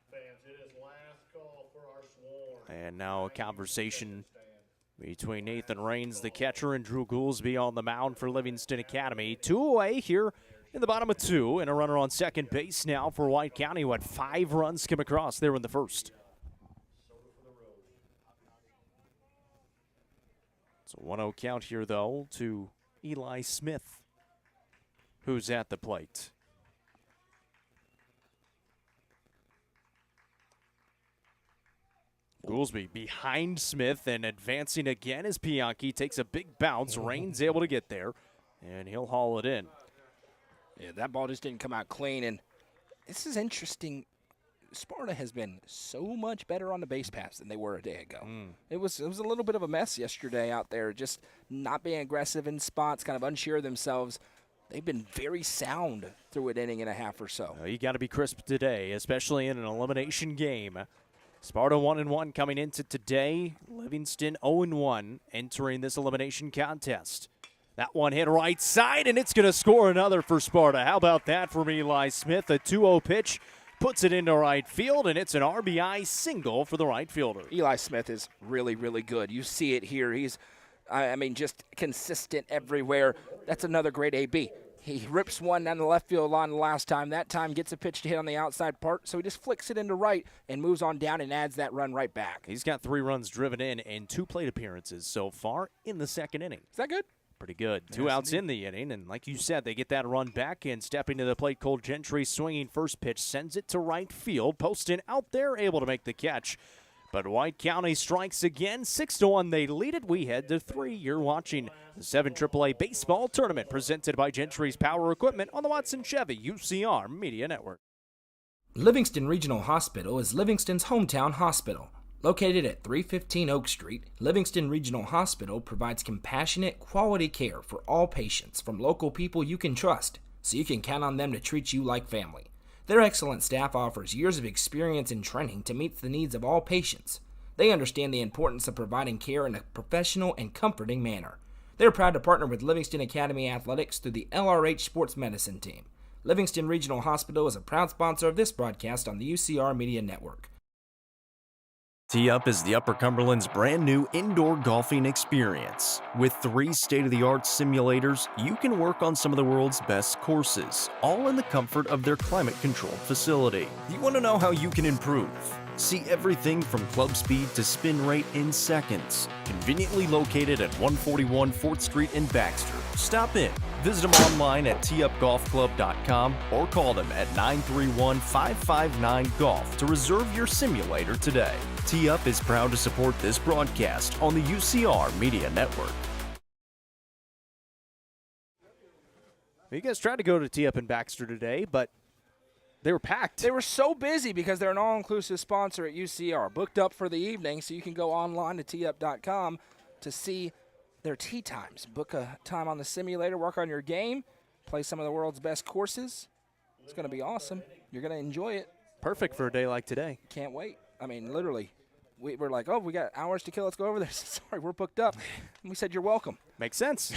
Fans, it is last call for our swarm. And now a conversation between Nathan Raines, the catcher, and Drew Goolsby on the mound for Livingston Academy. 2 away here in the bottom of 2, and a runner on second base now for White County, who had 5 runs come across there in the first. It's a 1-0 count here, though, to Eli Smith, who's at the plate. Goolsby behind Smith and advancing again as Pianchi takes a big bounce. Raines able to get there, and he'll haul it in. Yeah, that ball just didn't come out clean, and this is interesting. Sparta has been so much better on the base pass than they were a day ago. It was a little bit of a mess yesterday out there, just not being aggressive in spots, kind of unsure of themselves. They've been very sound through an inning and a half or so. You got to be crisp today, especially in an elimination game. Sparta 1-1 coming into today. Livingston 0-1 entering this elimination contest. That one hit right side, and it's going to score another for Sparta. How about that from Eli Smith? A 2-0 pitch puts it into right field, and it's an RBI single for the right fielder. Eli Smith is really, really good. You see it here. He's, just consistent everywhere. That's another great AB. He rips one down the left field line the last time. That time gets a pitch to hit on the outside part, so he just flicks it into right and moves on down and adds that run right back. He's got 3 runs driven in and 2 plate appearances so far in the second inning. Is that good? Pretty good. Two outs in the inning, and like you said, they get that run back in. Stepping to the plate, Cole Gentry swinging first pitch, sends it to right field. Poston out there, able to make the catch. But White County strikes again. 6-1, they lead it. We head to 3. You're watching the 7 AAA Baseball Tournament presented by Gentry's Power Equipment on the Watson Chevy UCR Media Network. Livingston Regional Hospital is Livingston's hometown hospital. Located at 315 Oak Street, Livingston Regional Hospital provides compassionate, quality care for all patients from local people you can trust, so you can count on them to treat you like family. Their excellent staff offers years of experience and training to meet the needs of all patients. They understand the importance of providing care in a professional and comforting manner. They're proud to partner with Livingston Academy Athletics through the LRH Sports Medicine Team. Livingston Regional Hospital is a proud sponsor of this broadcast on the UCR Media Network. Tee Up is the Upper Cumberland's brand new indoor golfing experience. With 3 state-of-the-art simulators, you can work on some of the world's best courses, all in the comfort of their climate-controlled facility. You want to know how you can improve? See everything from club speed to spin rate in seconds. Conveniently located at 141 4th Street in Baxter. Stop in. Visit them online at teeupgolfclub.com or call them at 931-559-GOLF to reserve your simulator today. Tee Up is proud to support this broadcast on the UCR Media Network. You guys tried to go to Tee Up in Baxter today, but they were packed. They were so busy because they're an all-inclusive sponsor at UCR. Booked up for the evening, so you can go online to teeup.com to see their tee times. Book a time on the simulator, work on your game, play some of the world's best courses. It's going to be awesome. You're going to enjoy it. Perfect for a day like today. Can't wait. I mean, literally, we're like, oh, we got hours to kill. Let's go over there. Sorry, we're booked up. And we said, you're welcome. Makes sense.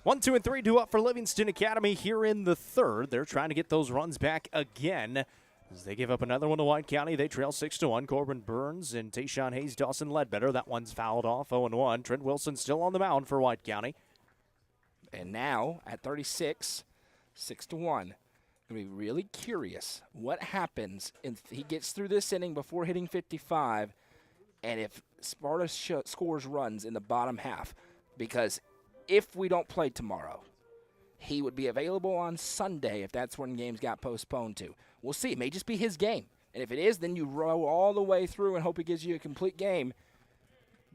1, 2, and 3 due up for Livingston Academy here in the 3rd. They're trying to get those runs back again. As they give up another one to White County, they trail 6-1. Corbin Burns and Tayshawn Hayes, Dawson Ledbetter. That one's fouled off, 0-1. Trent Wilson still on the mound for White County. And now, at 36, 6-1. Going to be really curious what happens if he gets through this inning before hitting 55 and if Sparta scores runs in the bottom half. Because if we don't play tomorrow, he would be available on Sunday if that's when games got postponed to. We'll see. It may just be his game. And if it is, then you row all the way through and hope he gives you a complete game.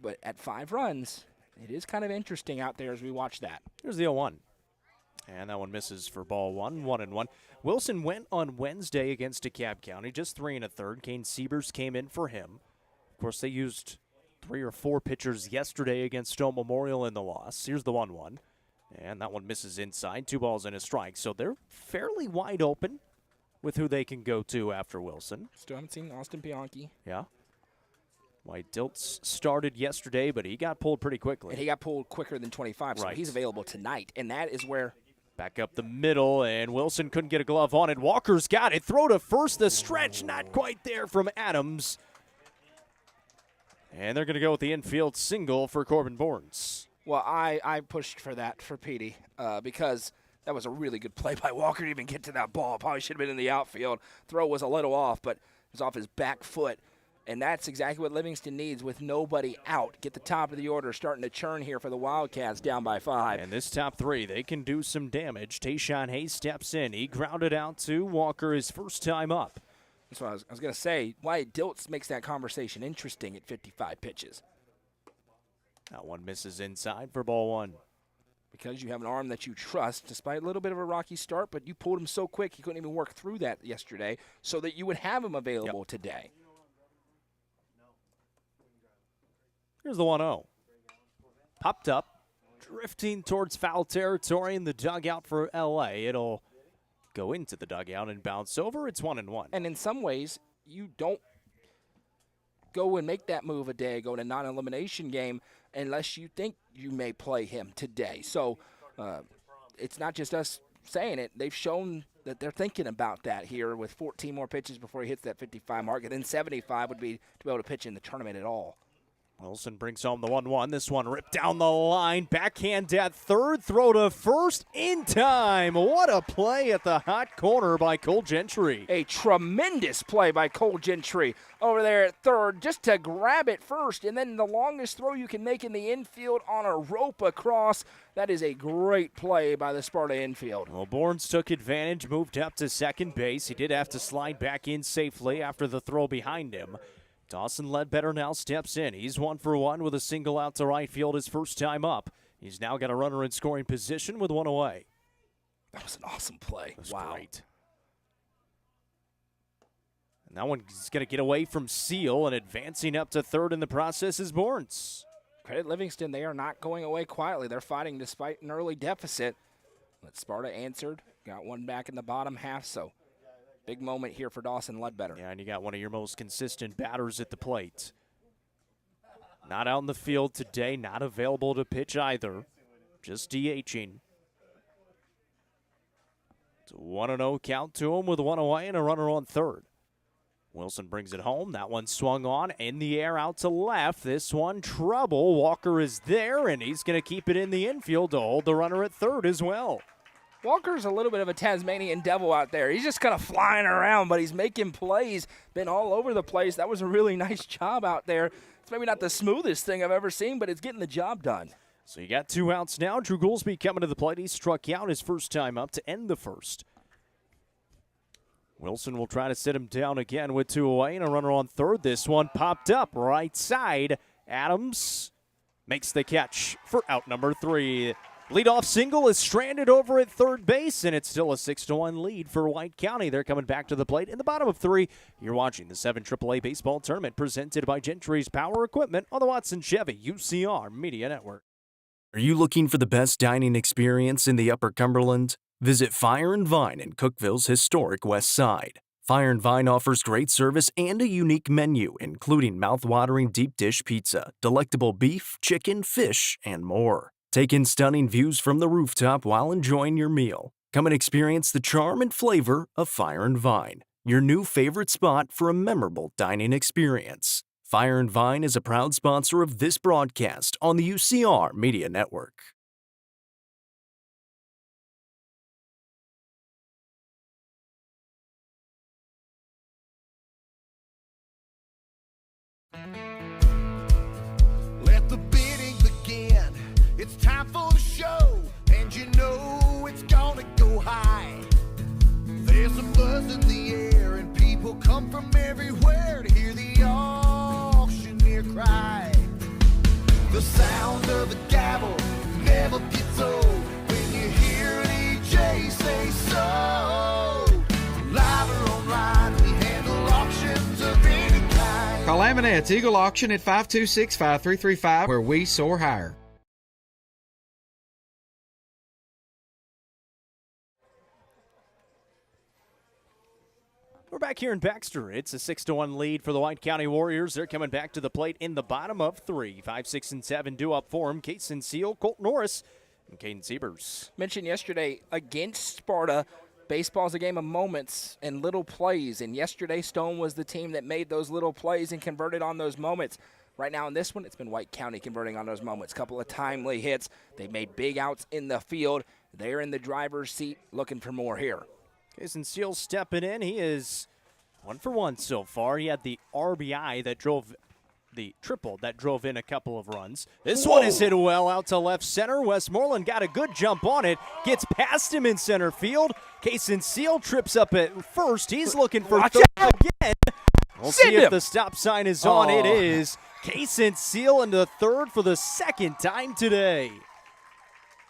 But at 5 runs, it is kind of interesting out there as we watch that. Here's the 0-1. And that one misses for ball 1, 1-1. Wilson went on Wednesday against DeKalb County, just 3 1/3. Kane Siebers came in for him. Of course, they used 3 or 4 pitchers yesterday against Stone Memorial in the loss. Here's the 1-1. And that one misses inside. 2 balls and a strike. So they're fairly wide open with who they can go to after Wilson. Still haven't seen Austin Bianchi. Yeah. White Dilts started yesterday, but he got pulled pretty quickly. And he got pulled quicker than 25, so Right. he's available tonight. And that is where Back up the middle, and Wilson couldn't get a glove on it. Walker's got it. Throw to first. The stretch not quite there from Adams. And they're going to go with the infield single for Corbin Burns. Well, I pushed for that for Petey because that was a really good play by Walker to even get to that ball. Probably should have been in the outfield. Throw was a little off, but it was off his back foot. And that's exactly what Livingston needs with nobody out. Get the top of the order starting to churn here for the Wildcats down by 5. And this top 3, they can do some damage. Tayshawn Hayes steps in. He grounded out to Walker his first time up. That's what I was going to say. Wyatt Dilts makes that conversation interesting at 55 pitches. That one misses inside for ball 1. Because you have an arm that you trust, despite a little bit of a rocky start, but you pulled him so quick he couldn't even work through that yesterday so that you would have him available today. Here's the 1-0. Popped up, drifting towards foul territory in the dugout for L.A. It'll go into the dugout and bounce over. It's 1-1. And in some ways, you don't go and make that move a day ago in a non-elimination game unless you think you may play him today. So it's not just us saying it. They've shown that they're thinking about that here with 14 more pitches before he hits that 55 mark, and then 75 would be to be able to pitch in the tournament at all. Wilson brings home the 1-1. This one ripped down the line. Backhand at third. Throw to first in time. What a play at the hot corner by Cole Gentry. A tremendous play by Cole Gentry over there at third just to grab it first, and then the longest throw you can make in the infield on a rope across. That is a great play by the Sparta infield. Well, Bournes took advantage, moved up to second base. He did have to slide back in safely after the throw behind him. Dawson Ledbetter now steps in. He's 1 for 1 with a single out to right field his first time up. He's now got a runner in scoring position with one away. That was an awesome play. Wow. Great. And that one's going to get away from Seal, and advancing up to third in the process is Bournes. Credit Livingston, they are not going away quietly. They're fighting despite an early deficit. But Sparta answered, got one back in the bottom half, so big moment here for Dawson Ledbetter. Yeah, and you got one of your most consistent batters at the plate. Not out in the field today, not available to pitch either. Just DHing. It's a 1-0 count to him with one away and a runner on third. Wilson brings it home. That one swung on in the air out to left. This one trouble. Walker is there, and he's going to keep it in the infield to hold the runner at third as well. Walker's a little bit of a Tasmanian devil out there. He's just kind of flying around, but he's making plays, been all over the place. That was a really nice job out there. It's maybe not the smoothest thing I've ever seen, but it's getting the job done. So you got 2 outs now. Drew Goolsby coming to the plate. He struck out his first time up to end the first. Wilson will try to sit him down again with 2 away and a runner on third. This one popped up right side. Adams makes the catch for out number 3. Leadoff single is stranded over at third base, and it's still a 6-1 lead for White County. They're coming back to the plate in the bottom of 3. You're watching the 7 AAA Baseball Tournament presented by Gentry's Power Equipment on the Watson Chevy UCR Media Network. Are you looking for the best dining experience in the Upper Cumberland? Visit Fire and Vine in Cookeville's historic West Side. Fire and Vine offers great service and a unique menu, including mouth-watering deep dish pizza, delectable beef, chicken, fish, and more. Take in stunning views from the rooftop while enjoying your meal. Come and experience the charm and flavor of Fire and Vine, your new favorite spot for a memorable dining experience. Fire and Vine is a proud sponsor of this broadcast on the UCR Media Network. Let the bidding begin. It's time for the show, and you know it's gonna go high. There's a buzz in the air, and people come from everywhere to hear the auctioneer cry. The sound of the gavel never gets old when you hear an EJ say so. Live or online, we handle auctions of any kind. Call Amanette's Eagle Auction at 526-5335, where we soar higher. We're back here in Baxter. It's a 6-1 lead for the White County Warriors. They're coming back to the plate in the bottom of 3. 5, 6, and 7 due up for them. Kason Seal, Colt Norris, and Caden Siebers. Mentioned yesterday against Sparta, baseball's a game of moments and little plays. And yesterday, Stone was the team that made those little plays and converted on those moments. Right now in this one, it's been White County converting on those moments. Couple of timely hits. They made big outs in the field. They're in the driver's seat looking for more here. Kason Seal stepping in. He is 1 for 1 so far. He had the RBI that drove the triple that drove in a couple of runs. This one is hit well out to left center. Westmoreland got a good jump on it. Gets past him in center field. Kason Seal trips up at first. He's looking for third again. We'll see if the stop sign is on. It is. Kason Seal into third for the second time today.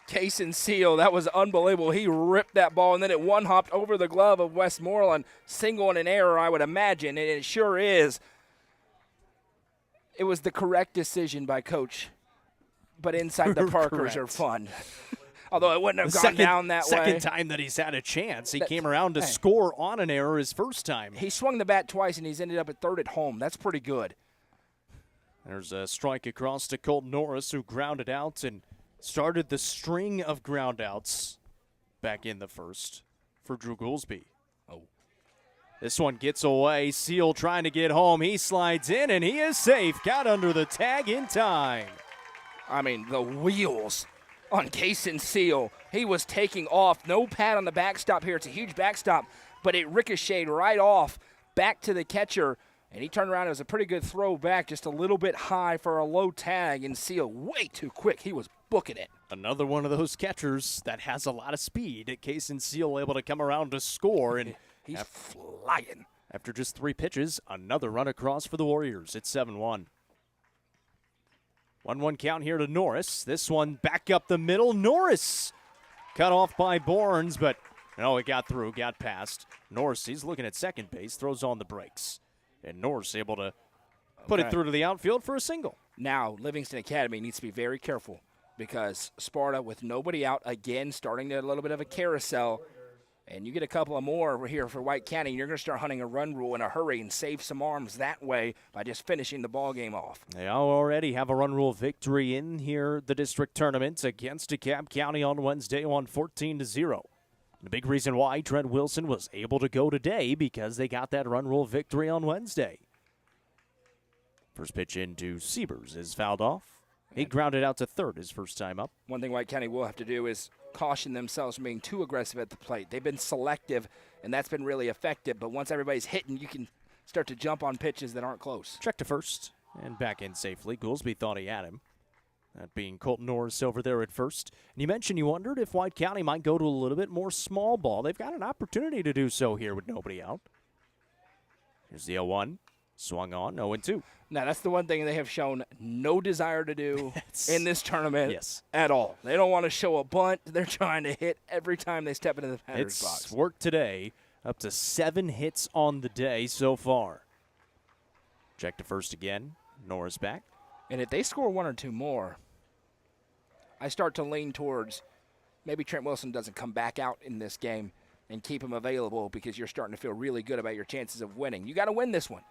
Kason Seal, that was unbelievable. He ripped that ball, and then it one-hopped over the glove of Westmoreland. Single and an error, I would imagine, and it sure is. It was the correct decision by Coach, but inside the Parkers are fun. Although it wouldn't have gone down that way. Second time that he's had a chance. He came around to score on an error his first time. He swung the bat twice, and he's ended up at third at home. That's pretty good. There's a strike across to Colt Norris, who grounded out and started the string of groundouts back in the first for Drew Goolsby. This one gets away. Seal trying to get home. He slides in, and he is safe. Got under the tag in time. I mean, the wheels on Kason Seal. He was taking off. No pad on the backstop here. It's a huge backstop, but it ricocheted right off back to the catcher, and he turned around. It was a pretty good throw back, just a little bit high for a low tag, and Seal way too quick. He was booking it. Another one of those catchers that has a lot of speed. Kason Seal able to come around to score, and he's flying. After just 3 pitches, another run across for the Warriors. It's 7-1. 1-1 count here to Norris. This one back up the middle. Norris cut off by Barnes, but no, it got through, got past. Norris, he's looking at second base, throws on the brakes. And Norris able to put it through to the outfield for a single. Now, Livingston Academy needs to be very careful because Sparta, with nobody out, again, starting a little bit of a carousel. And you get a couple of more here for White County, and you're going to start hunting a run rule in a hurry and save some arms that way by just finishing the ball game off. They already have a run rule victory in here, the district tournament against DeKalb County on Wednesday, won 14-0. The big reason why Trent Wilson was able to go today because they got that run rule victory on Wednesday. First pitch into Siebers is fouled off. He grounded out to third his first time up. One thing White County will have to do is caution themselves from being too aggressive at the plate. They've been selective, and that's been really effective. But once everybody's hitting, you can start to jump on pitches that aren't close. Check to first and back in safely. Goolsby thought he had him. That being Colton Norris over there at first. And you mentioned you wondered if White County might go to a little bit more small ball. They've got an opportunity to do so here with nobody out. Here's the 0-1. Swung on, 0-2. Now, that's the one thing they have shown no desire to do in this tournament at all. They don't want to show a bunt. They're trying to hit every time they step into the batter's box. It's worked today. Up to 7 hits on the day so far. Check to first again. Norris back. And if they score 1 or 2 more, I start to lean towards maybe Trent Wilson doesn't come back out in this game and keep him available because you're starting to feel really good about your chances of winning. You got to win this one.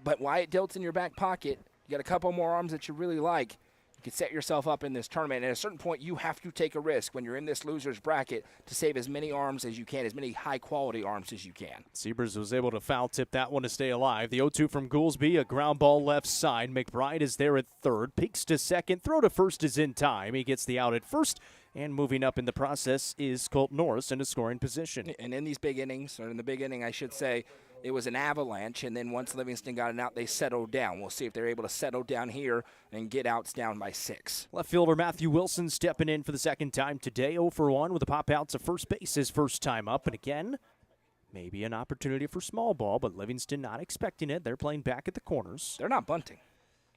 But Wyatt Dilt's in your back pocket. You got a couple more arms that you really like. You can set yourself up in this tournament. And at a certain point, you have to take a risk when you're in this loser's bracket to save as many arms as you can, as many high-quality arms as you can. Siebers was able to foul tip that one to stay alive. The 0-2 from Goolsby, a ground ball left side. McBride is there at third. Peeks to second. Throw to first is in time. He gets the out at first. And moving up in the process is Colton Norris in a scoring position. And in these big innings, or in the big inning, I should say, it was an avalanche, and then once Livingston got an out, they settled down. We'll see if they're able to settle down here and get outs down by 6. Left fielder Matthew Wilson stepping in for the second time today, 0 for 1 with a pop out to first base his first time up. And again, maybe an opportunity for small ball, but Livingston not expecting it. They're playing back at the corners. They're not bunting.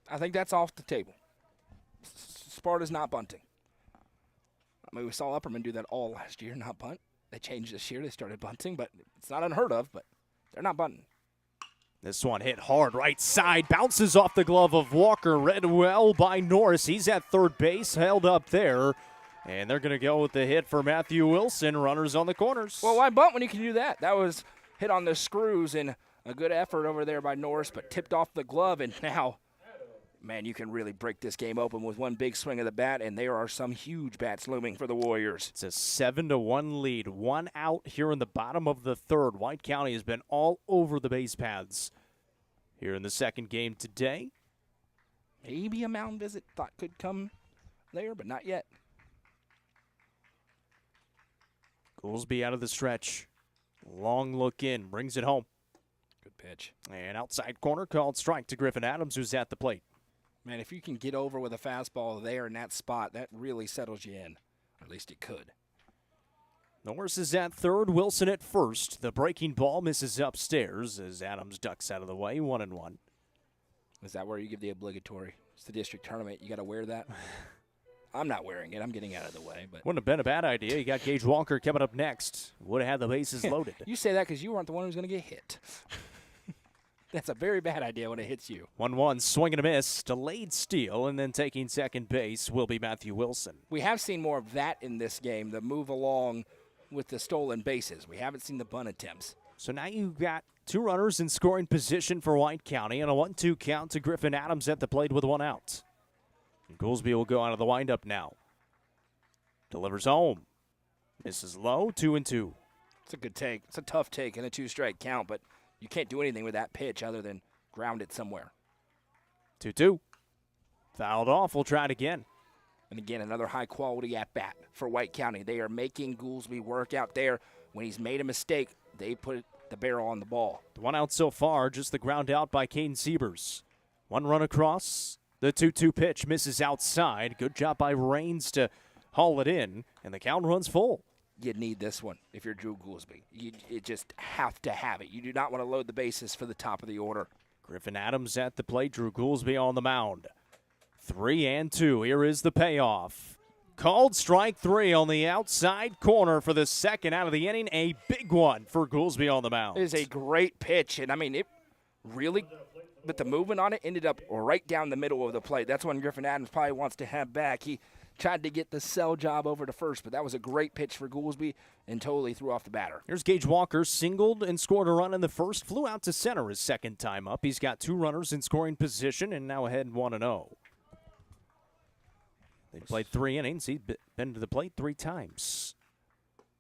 I think that's off the table. Sparta's not bunting. I mean, we saw Upperman do that all last year, not bunt. They changed this year. They started bunting, but it's not unheard of, but they're not bunting. This one hit hard right side, bounces off the glove of Walker, read well by Norris. He's at third base, held up there, and they're going to go with the hit for Matthew Wilson, runners on the corners. Well, why bunt when you can do that? That was hit on the screws, and a good effort over there by Norris, but tipped off the glove, and now, man, you can really break this game open with one big swing of the bat, and there are some huge bats looming for the Warriors. It's a 7-1 lead. 1 out here in the bottom of the third. White County has been all over the base paths here in the second game today. Maybe a mound visit thought could come there, but not yet. Goolsby out of the stretch. Long look in, brings it home. Good pitch. And outside corner called strike to Griffin Adams, who's at the plate. Man, if you can get over with a fastball there in that spot, that really settles you in. Or at least it could. Norris is at third, Wilson at first. The breaking ball misses upstairs as Adams ducks out of the way, 1-1. Is that where you give the obligatory? It's the district tournament. You got to wear that? I'm not wearing it. I'm getting out of the way. But wouldn't have been a bad idea. You got Gage Walker coming up next. Would have had the bases loaded. You say that because you weren't the one who's going to get hit. That's a very bad idea when it hits you. 1-1, swing and a miss, delayed steal, and then taking second base will be Matthew Wilson. We have seen more of that in this game, the move along with the stolen bases. We haven't seen the bunt attempts. So now you've got 2 runners in scoring position for White County and a 1-2 count to Griffin Adams at the plate with 1 out. And Goolsby will go out of the windup now. Delivers home. Misses low, 2-2. It's a good take. It's a tough take in a 2-strike count, but you can't do anything with that pitch other than ground it somewhere. 2-2. Fouled off. We'll try it again. And again, another high-quality at-bat for White County. They are making Goolsby work out there. When he's made a mistake, they put the barrel on the ball. The one out so far, just the ground out by Caden Siebers. One run across. The 2-2 pitch misses outside. Good job by Raines to haul it in, and the count runs full. You need this one if you're Drew Goolsby. You just have to have it. You do not want to load the bases for the top of the order. Griffin Adams at the plate. Drew Goolsby on the mound. 3-2. Here is the payoff. Called strike 3 on the outside corner for the second out of the inning. A big one for Goolsby on the mound. It is a great pitch, and I mean, it really, but the movement on it ended up right down the middle of the plate. That's when Griffin Adams probably wants to have back. He tried to get the sell job over to first, but that was a great pitch for Goolsby and totally threw off the batter. Here's Gage Walker, singled and scored a run in the first, flew out to center his second time up. He's got 2 runners in scoring position and now ahead 1-0. They played 3 innings. He's been to the plate 3 times.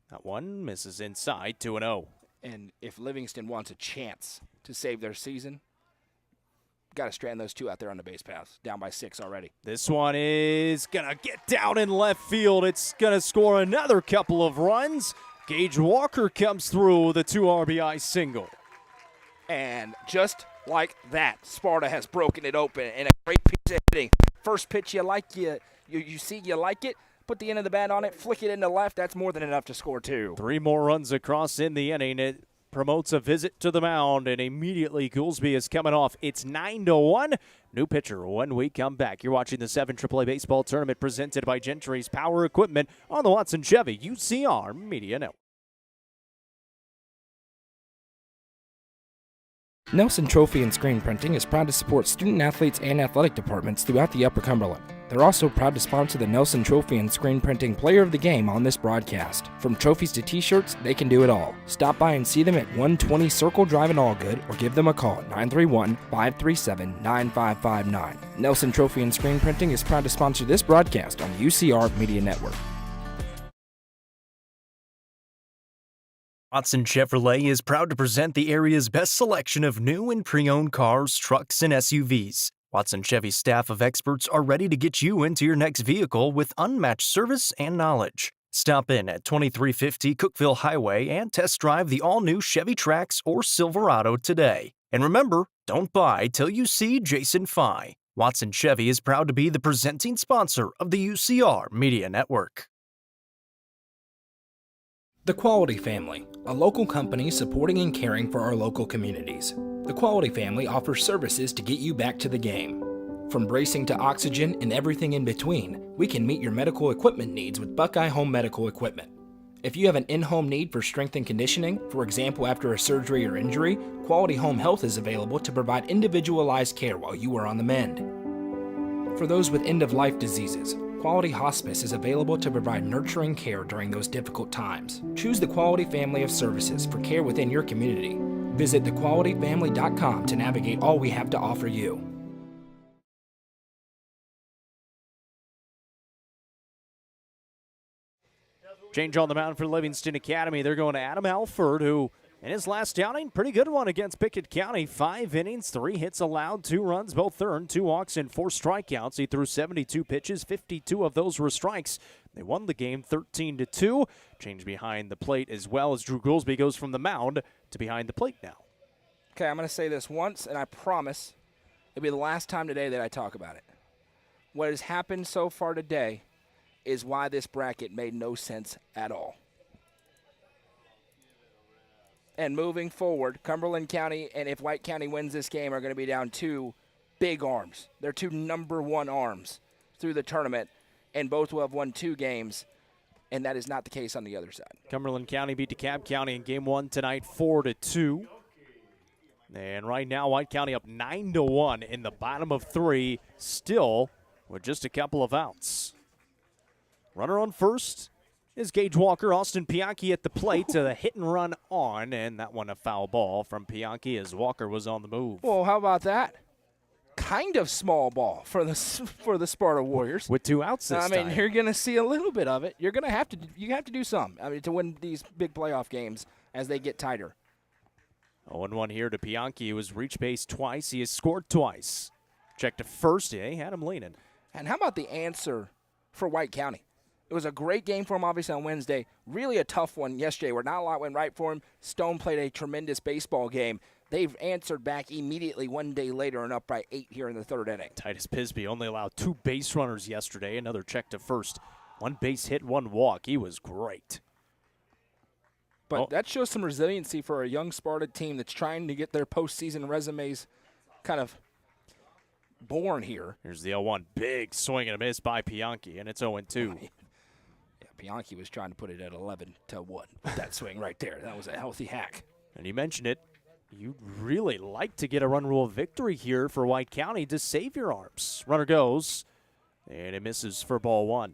That one misses inside, 2-0. And if Livingston wants a chance to save their season, got to strand those 2 out there on the base paths. Down by 6 already. This one is going to get down in left field. It's going to score another couple of runs. Gage Walker comes through with a 2 RBI single. And just like that, Sparta has broken it open. And a great piece of hitting. First pitch you like, you see you like it, put the end of the bat on it, flick it into left. That's more than enough to score 2. 3 more runs across in the inning. It promotes a visit to the mound, and immediately Goolsby is coming off. It's 9-1. New pitcher when we come back. You're watching the 7 AAA Baseball Tournament presented by Gentry's Power Equipment on the Watson Chevy UCR Media Network. Nelson Trophy and Screen Printing is proud to support student athletes and athletic departments throughout the Upper Cumberland. They're also proud to sponsor the Nelson Trophy and Screen Printing Player of the Game on this broadcast. From trophies to t-shirts, they can do it all. Stop by and see them at 120 Circle Drive in Allgood or give them a call at 931-537-9559. Nelson Trophy and Screen Printing is proud to sponsor this broadcast on the UCR Media Network. Watson Chevrolet is proud to present the area's best selection of new and pre-owned cars, trucks, and SUVs. Watson Chevy's staff of experts are ready to get you into your next vehicle with unmatched service and knowledge. Stop in at 2350 Cookeville Highway and test drive the all-new Chevy Trax or Silverado today. And remember, don't buy till you see Jason Fye. Watson Chevy is proud to be the presenting sponsor of the UCR Media Network. The Quality Family, a local company supporting and caring for our local communities. The Quality Family offers services to get you back to the game. From bracing to oxygen and everything in between, we can meet your medical equipment needs with Buckeye Home Medical Equipment. If you have an in-home need for strength and conditioning, for example after a surgery or injury, Quality Home Health is available to provide individualized care while you are on the mend. For those with end-of-life diseases, Quality Hospice is available to provide nurturing care during those difficult times. Choose the Quality family of services for care within your community. Visit thequalityfamily.com to navigate all we have to offer you. Change on the mound for Livingston Academy. They're going to Adam Alford, who in his last outing, pretty good one against Pickett County. 5 innings, 3 hits allowed, 2 runs, both earned, 2 walks, and 4 strikeouts. He threw 72 pitches, 52 of those were strikes. They won the game 13-2. Change behind the plate as well as Drew Goolsby goes from the mound to behind the plate now. Okay, I'm going to say this once, and I promise it'll be the last time today that I talk about it. What has happened so far today is why this bracket made no sense at all. And moving forward, Cumberland County and if White County wins this game are going to be down 2 big arms. They're 2 number 1 arms through the tournament, and both will have won 2 games, and that is not the case on the other side. Cumberland County beat DeKalb County in game 1 tonight 4-2. And right now, White County up 9-1 in the bottom of 3, still with just a couple of outs. Runner on first is Gage Walker. Austin Pianchi at the plate to the hit and run on, and that one a foul ball from Pianchi as Walker was on the move. Well, how about that? Kind of small ball for the Sparta Warriors with 2 outs this time. I mean, you're going to see a little bit of it. You have to do some. I mean, to win these big playoff games, as they get tighter. 0-1 here to Bianchi, who has reached base twice. He has scored twice. Check to first. He had him leaning. And how about the answer for White County? It was a great game for him, obviously, on Wednesday. Really a tough one yesterday where not a lot went right for him. Stone played a tremendous baseball game. They've answered back immediately one day later and up by 8 here in the third inning. Titus Pisby only allowed 2 base runners yesterday. Another check to first. 1 base hit, 1 walk. He was great. But that shows some resiliency for a young Sparta team that's trying to get their postseason resumes kind of born here. Here's the 0-1. Big swing and a miss by Bianchi, and it's 0-2. Yeah, Bianchi was trying to put it at 11-1 with that swing right there. That was a healthy hack. And you mentioned it. You'd really like to get a run rule victory here for White County to save your arms. Runner goes, and it misses for ball 1.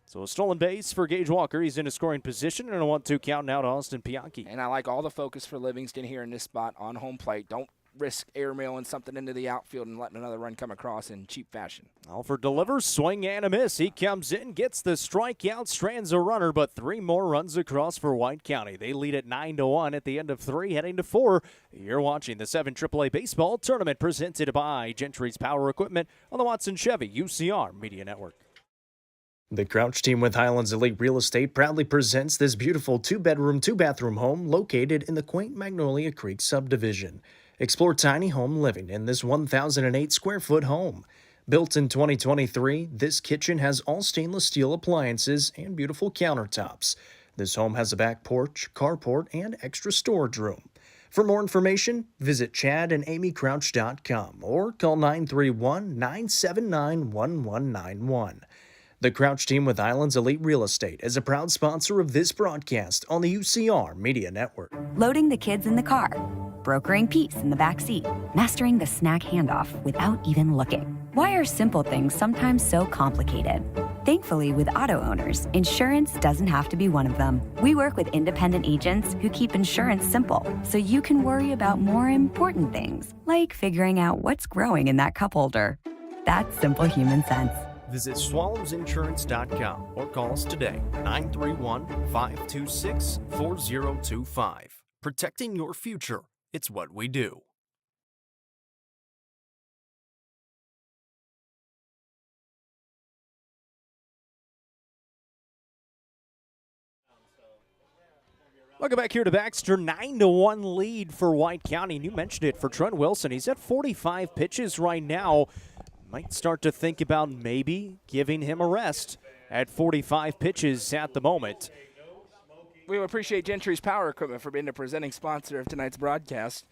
So a stolen base for Gage Walker. He's in a scoring position and a 1-2 count now to Austin Bianchi. And I like all the focus for Livingston here in this spot on home plate. Don't risk airmailing something into the outfield and letting another run come across in cheap fashion. Alford delivers, swing and a miss. He comes in, gets the strikeout, strands a runner, but 3 more runs across for White County. They lead at 9-1 at the end of 3, heading to 4. You're watching the 7 AAA Baseball Tournament presented by Gentry's Power Equipment on the Watson Chevy UCR Media Network. The Crouch team with Highlands Elite Real Estate proudly presents this beautiful 2-bedroom, 2-bathroom home located in the quaint Magnolia Creek subdivision. Explore tiny home living in this 1,008 square foot home. Built in 2023, this kitchen has all stainless steel appliances and beautiful countertops. This home has a back porch, carport, and extra storage room. For more information, visit chadandamycrouch.com or call 931-979-1191. The Crouch team with Islands Elite Real Estate is a proud sponsor of this broadcast on the UCR Media Network. Loading the kids in the car, brokering peace in the back seat, mastering the snack handoff without even looking. Why are simple things sometimes so complicated? Thankfully, with auto owners, insurance doesn't have to be one of them. We work with independent agents who keep insurance simple, so you can worry about more important things, like figuring out what's growing in that cup holder. That's simple human sense. Visit swallowsinsurance.com or call us today, 931-526-4025. Protecting your future, it's what we do. Welcome back here to Baxter. 9-1 lead for White County. And you mentioned it for Trent Wilson. He's at 45 pitches right now. Might start to think about maybe giving him a rest at 45 pitches at the moment. We appreciate Gentry's Power Equipment for being the presenting sponsor of tonight's broadcast,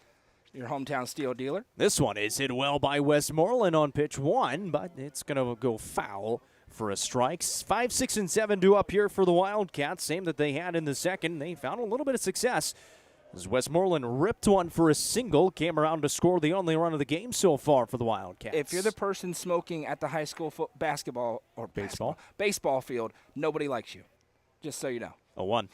your hometown steel dealer. This one is hit well by Westmoreland on pitch 1, but it's going to go foul for a strike. 5, 6, and 7 due up here for the Wildcats. Same that they had in the second. They found a little bit of success as Westmoreland ripped one for a single, came around to score the only run of the game so far for the Wildcats. If you're the person smoking at the high school basketball or baseball field, nobody likes you, just so you know. 0-1.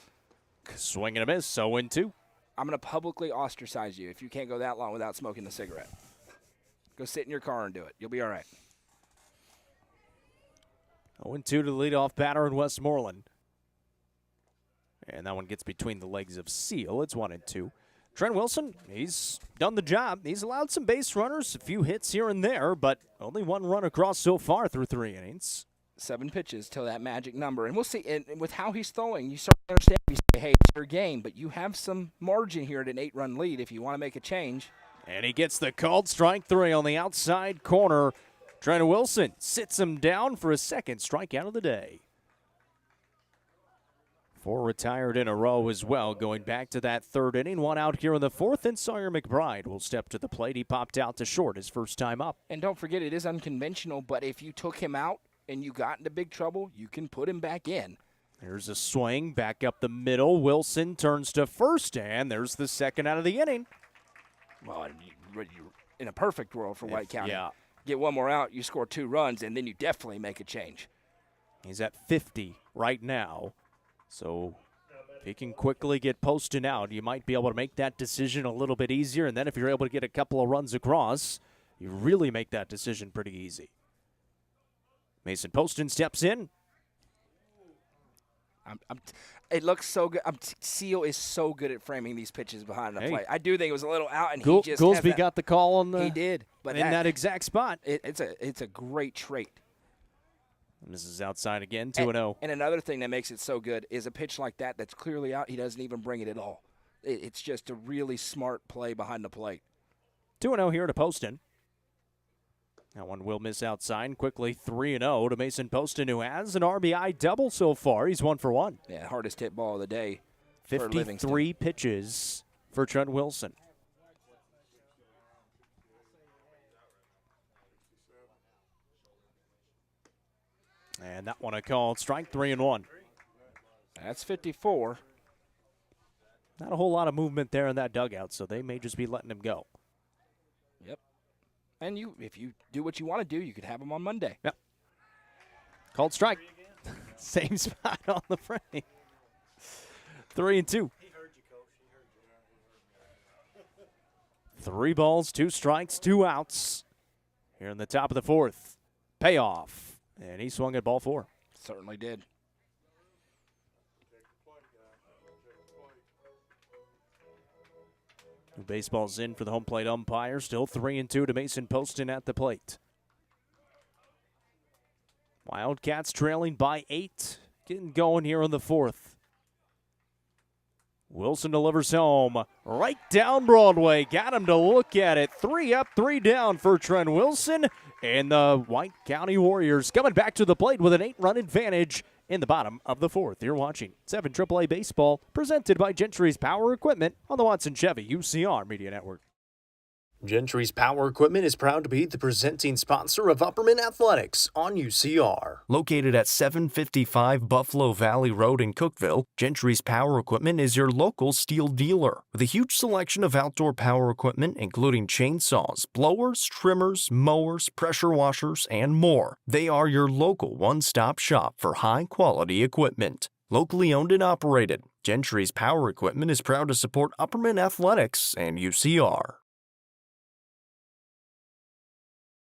Swing and a miss, 0-2. I'm going to publicly ostracize you if you can't go that long without smoking a cigarette. Go sit in your car and do it. You'll be all right. 0-2 to the leadoff batter in Westmoreland. And that one gets between the legs of Seal. It's 1-2. Trent Wilson, he's done the job. He's allowed some base runners, a few hits here and there, but only 1 run across so far through 3 innings. 7 pitches till that magic number. And we'll see, and with how he's throwing, you certainly understand if you say, hey, it's your game, but you have some margin here at an 8-run lead if you want to make a change. And he gets the called strike 3 on the outside corner. Trent Wilson sits him down for a second strikeout of the day. 4 retired in a row as well, going back to that 3rd inning. 1 out here in the 4th, and Sawyer McBride will step to the plate. He popped out to short his first time up. And don't forget, it is unconventional, but if you took him out and you got into big trouble, you can put him back in. There's a swing back up the middle. Wilson turns to first, and there's the 2nd out of the inning. Well, in a perfect world for White County. Yeah. Get 1 more out, you score 2 runs, and then you definitely make a change. He's at 50 right now. So if he can quickly get posted out, you might be able to make that decision a little bit easier. And then if you're able to get a couple of runs across, you really make that decision pretty easy. Mason Poston steps in. It looks so good. Seal is so good at framing these pitches behind the plate. I do think it was a little out, and he just Goolsby got the call on the. He did, but in that exact spot. It's a great trait. And this is outside again, 2-0. And another thing that makes it so good is a pitch like that that's clearly out. He doesn't even bring it at all. It's just a really smart play behind the plate. 2-0 here to Poston. That one will miss outside. Quickly 3-0 to Mason Poston, who has an RBI double so far. He's 1 for 1. Yeah, hardest hit ball of the day for Livingston. 53 pitches for Trent Wilson. And that one a called strike, 3-1. That's 54. Not a whole lot of movement there in that dugout, so they may just be letting him go. Yep. And if you do what you want to do, you could have him on Monday. Yep. Called strike. Same spot on the frame. 3-2. 3 balls, 2 strikes, 2 outs. Here in the top of the 4th. Payoff. And he swung at ball 4. Certainly did. Baseball's in for the home plate umpire. Still 3-2 to Mason Poston at the plate. Wildcats trailing by 8. Getting going here in the 4th. Wilson delivers home. Right down Broadway. Got him to look at it. 3 up, 3 down for Trent Wilson. And the White County Warriors coming back to the plate with an 8-run advantage in the bottom of the 4th. You're watching 7 AAA Baseball, presented by Gentry's Power Equipment on the Watson Chevy UCR Media Network. Gentry's Power Equipment is proud to be the presenting sponsor of Upperman Athletics on UCR. Located at 755 Buffalo Valley Road in Cookeville, Gentry's Power Equipment is your local steel dealer. With a huge selection of outdoor power equipment, including chainsaws, blowers, trimmers, mowers, pressure washers, and more. They are your local one-stop shop for high-quality equipment. Locally owned and operated, Gentry's Power Equipment is proud to support Upperman Athletics and UCR.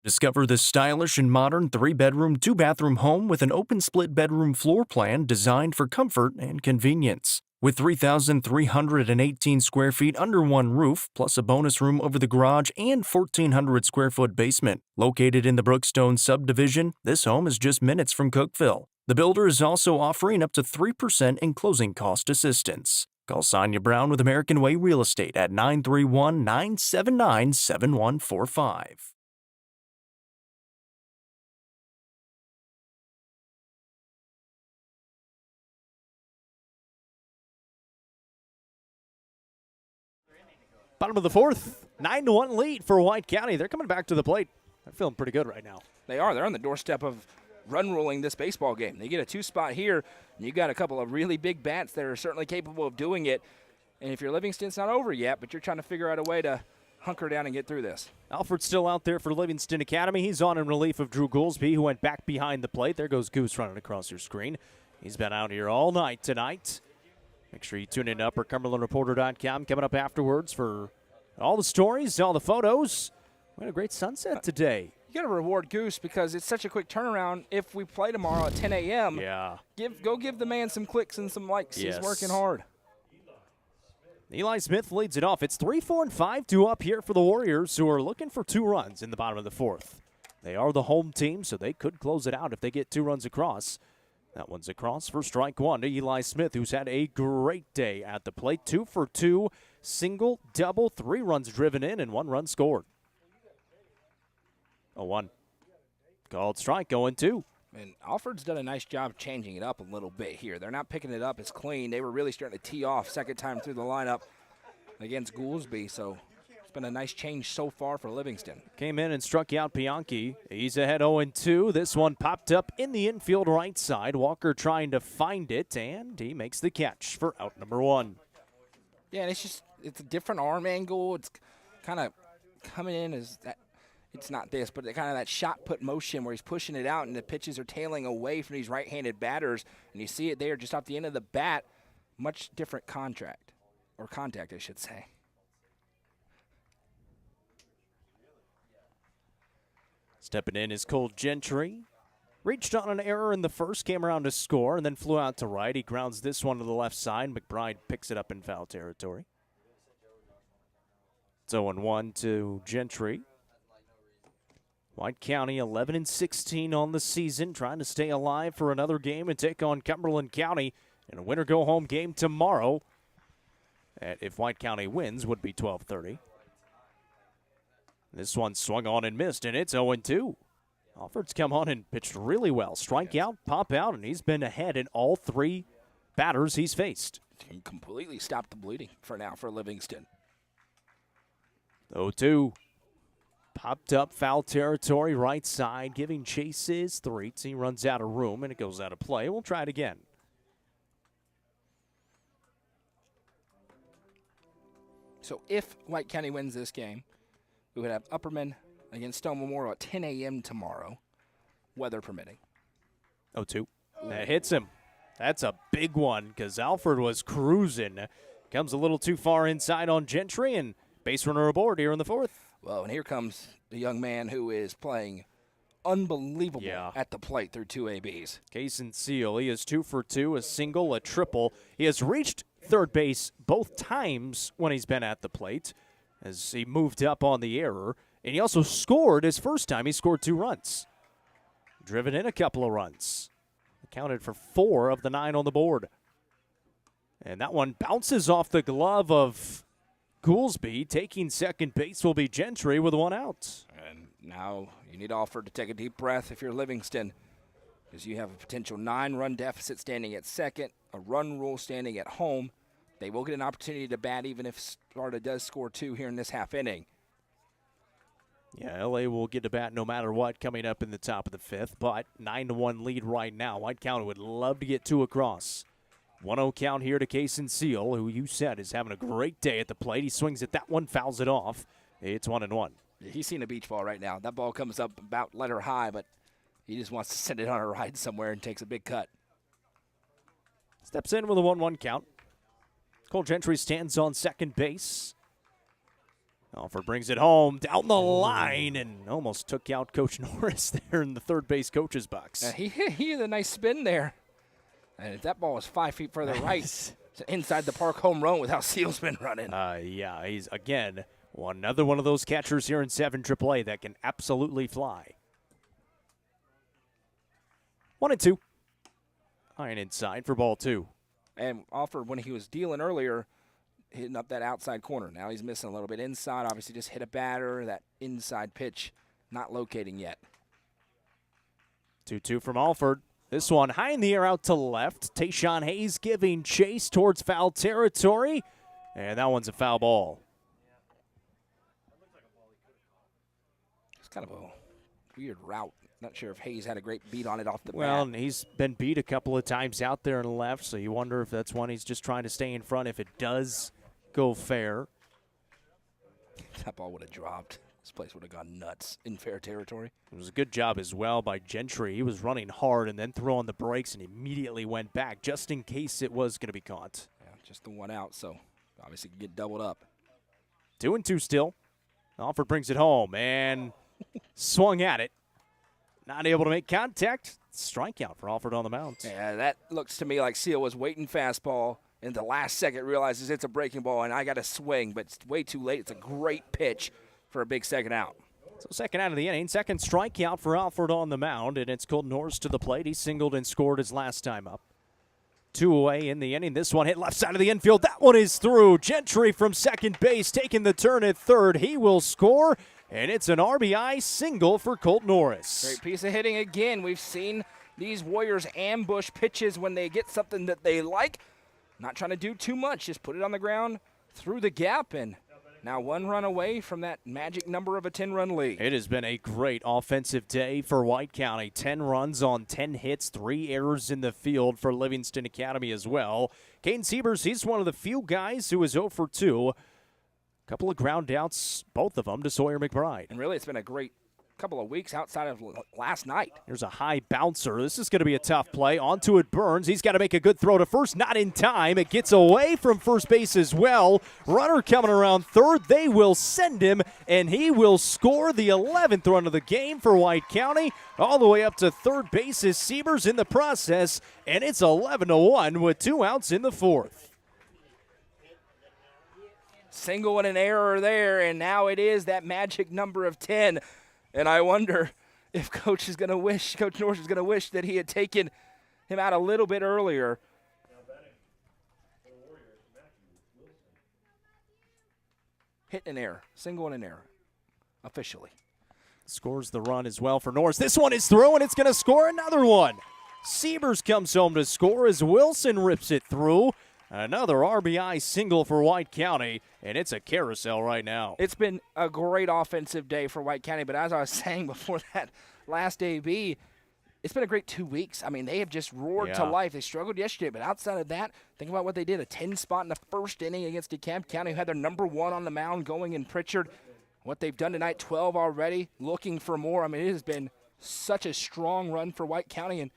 Discover this stylish and modern 3-bedroom, 2-bathroom home with an open split bedroom floor plan designed for comfort and convenience. With 3,318 square feet under one roof, plus a bonus room over the garage and 1,400 square foot basement. Located in the Brookstone subdivision, this home is just minutes from Cookeville. The builder is also offering up to 3% in closing cost assistance. Call Sonia Brown with American Way Real Estate at 931-979-7145. Bottom of the 4th, 9-1 lead for White County. They're coming back to the plate. They're feeling pretty good right now. They are. They're on the doorstep of run ruling this baseball game. They get a 2-spot here, and you got a couple of really big bats that are certainly capable of doing it. And if you're Livingston, it's not over yet, but you're trying to figure out a way to hunker down and get through this. Alfred's still out there for Livingston Academy. He's on in relief of Drew Goolsby, who went back behind the plate. There goes Goose running across your screen. He's been out here all night tonight. Make sure you tune in to UpperCumberlandReporter.com. Coming up afterwards for all the stories, all the photos. We had a great sunset today. You got to reward Goose because it's such a quick turnaround. If we play tomorrow at 10 a.m., go give the man some clicks and some likes. Yes. He's working hard. Eli Smith leads it off. It's 3-4 and 5-2 up here for the Warriors, who are looking for 2 runs in the bottom of the 4th. They are the home team, so they could close it out if they get 2 runs across. That one's across for strike 1 to Eli Smith, who's had a great day at the plate. 2 for 2, single, double, 3 runs driven in, and 1 run scored. 0-1. Called strike, going 2. And Alfred's done a nice job changing it up a little bit here. They're not picking it up as clean. They were really starting to tee off second time through the lineup against Goolsby, so it's been a nice change so far for Livingston. Came in and struck out Bianchi. He's ahead 0-2. This one popped up in the infield right side. Walker trying to find it, and he makes the catch for out number 1. Yeah, and it's a different arm angle. It's kind of coming in as that. It's not this, but kind of that shot put motion where he's pushing it out and the pitches are tailing away from these right-handed batters. And you see it there just off the end of the bat. Much different contact, I should say. Stepping in is Cole Gentry. Reached on an error in the first, came around to score, and then flew out to right. He grounds this one to the left side. McBride picks it up in foul territory. It's 0-1 to Gentry. White County 11-16 on the season, trying to stay alive for another game and take on Cumberland County in a winner-go-home game tomorrow. And if White County wins, would be 12:30. This one swung on and missed, and it's 0-2. Alford's come on and pitched really well. Strike out, pop out, and he's been ahead in all three batters he's faced. He completely stopped the bleeding for now for Livingston. 0-2. Popped up foul territory, right side, giving chase his threats. He runs out of room, and it goes out of play. We'll try it again. So if White County wins this game, we would have Upperman against Stone Memorial at 10 a.m. tomorrow, weather permitting. 0-2. That hits him. That's a big one because Alford was cruising. Comes a little too far inside on Gentry, and base runner aboard here in the fourth. Well, and here comes the young man who is playing unbelievable at the plate through two ABs. Cason Seal, he is 2 for 2, a single, a triple. He has reached third base both times when he's been at the plate as he moved up on the error. And he also scored his first time. He scored 2 runs. Driven in a couple of runs. Accounted for 4 of the 9 on the board. And that one bounces off the glove of Goolsby. Taking second base will be Gentry with 1 out. And now you need Alford to take a deep breath if you're Livingston, because you have a potential 9-run deficit standing at second, a run rule standing at home. They will get an opportunity to bat even if Sparta does score 2 here in this half inning. Yeah, L.A. will get a bat no matter what coming up in the top of the 5th, but 9-1 lead right now. White County would love to get 2 across. 1-0 count here to Cason Seal, who you said is having a great day at the plate. He swings at that one, fouls it off. It's 1-1. He's seen a beach ball right now. That ball comes up about letter high, but he just wants to send it on a ride somewhere and takes a big cut. Steps in with a 1-1 count. Cole Gentry stands on second base. Alford brings it home down the line and almost took out Coach Norris there in the third base coach's box. He had a nice spin there. And if that ball was 5 feet further right, it's an inside the park home run with how Seal's been running. Yeah, he's, again, another one of those catchers here in 7 AAA that can absolutely fly. 1-2. Iron inside for ball 2. And Alford, when he was dealing earlier, hitting up that outside corner. Now he's missing a little bit inside. Obviously just hit a batter. That inside pitch not locating yet. 2-2 from Alford. This one high in the air out to left. Tayshawn Hayes giving chase towards foul territory. And that one's a foul ball. It's kind of a weird route. Not sure if Hayes had a great beat on it off the bat. Well, and he's been beat a couple of times out there and left, so you wonder if that's one he's just trying to stay in front if it does go fair. That ball would have dropped. This place would have gone nuts in fair territory. It was a good job as well by Gentry. He was running hard and then threw on the brakes and immediately went back just in case it was going to be caught. Yeah, just the one out, so obviously could get doubled up. 2-2 still. Alford brings it home and swung at it. Not able to make contact. Strikeout for Alford on the mound. Yeah, that looks to me like Seal was waiting fastball. In the last second, realizes it's a breaking ball, and I got to swing, but it's way too late. It's a great pitch for a big second out. So second out of the inning, second strikeout for Alford on the mound, and it's Colton Norris to the plate. He singled and scored his last time up. 2 away in the inning. This one hit left side of the infield. That one is through. Gentry from second base taking the turn at third. He will score, and it's an RBI single for Colton Norris. Great piece of hitting again. We've seen these Warriors ambush pitches when they get something that they like. Not trying to do too much. Just put it on the ground through the gap, and now 1 run away from that magic number of a 10-run lead. It has been a great offensive day for White County. 10 runs on 10 hits, 3 errors in the field for Livingston Academy as well. Caden Siebers, he's one of the few guys who is 0 for 2. A couple of ground outs, both of them to Sawyer McBride. And really, it's been a great couple of weeks outside of last night. Here's a high bouncer. This is going to be a tough play. Onto it, Burns. He's got to make a good throw to first. Not in time. It gets away from first base as well. Runner coming around third. They will send him, and he will score the 11th run of the game for White County. All the way up to third base is Siebers in the process, and it's 11-1 with 2 outs in the 4th. Single and an error there, and now it is that magic number of 10. And I wonder if Coach Norris is going to wish that he had taken him out a little bit earlier. Hit an error, single and an error, officially. Scores the run as well for Norris. This one is through, and it's going to score another one. Siebers comes home to score as Wilson rips it through. Another RBI single for White County, and it's a carousel right now. It's been a great offensive day for White County, but as I was saying before that last AB, it's been a great 2 weeks. I mean, they have just roared to life. They struggled yesterday, but outside of that, think about what they did. A 10 spot in the first inning against DeKalb County, who had their number 1 on the mound going in Pritchard. What they've done tonight, 12 already, looking for more. I mean, it has been such a strong run for White County, and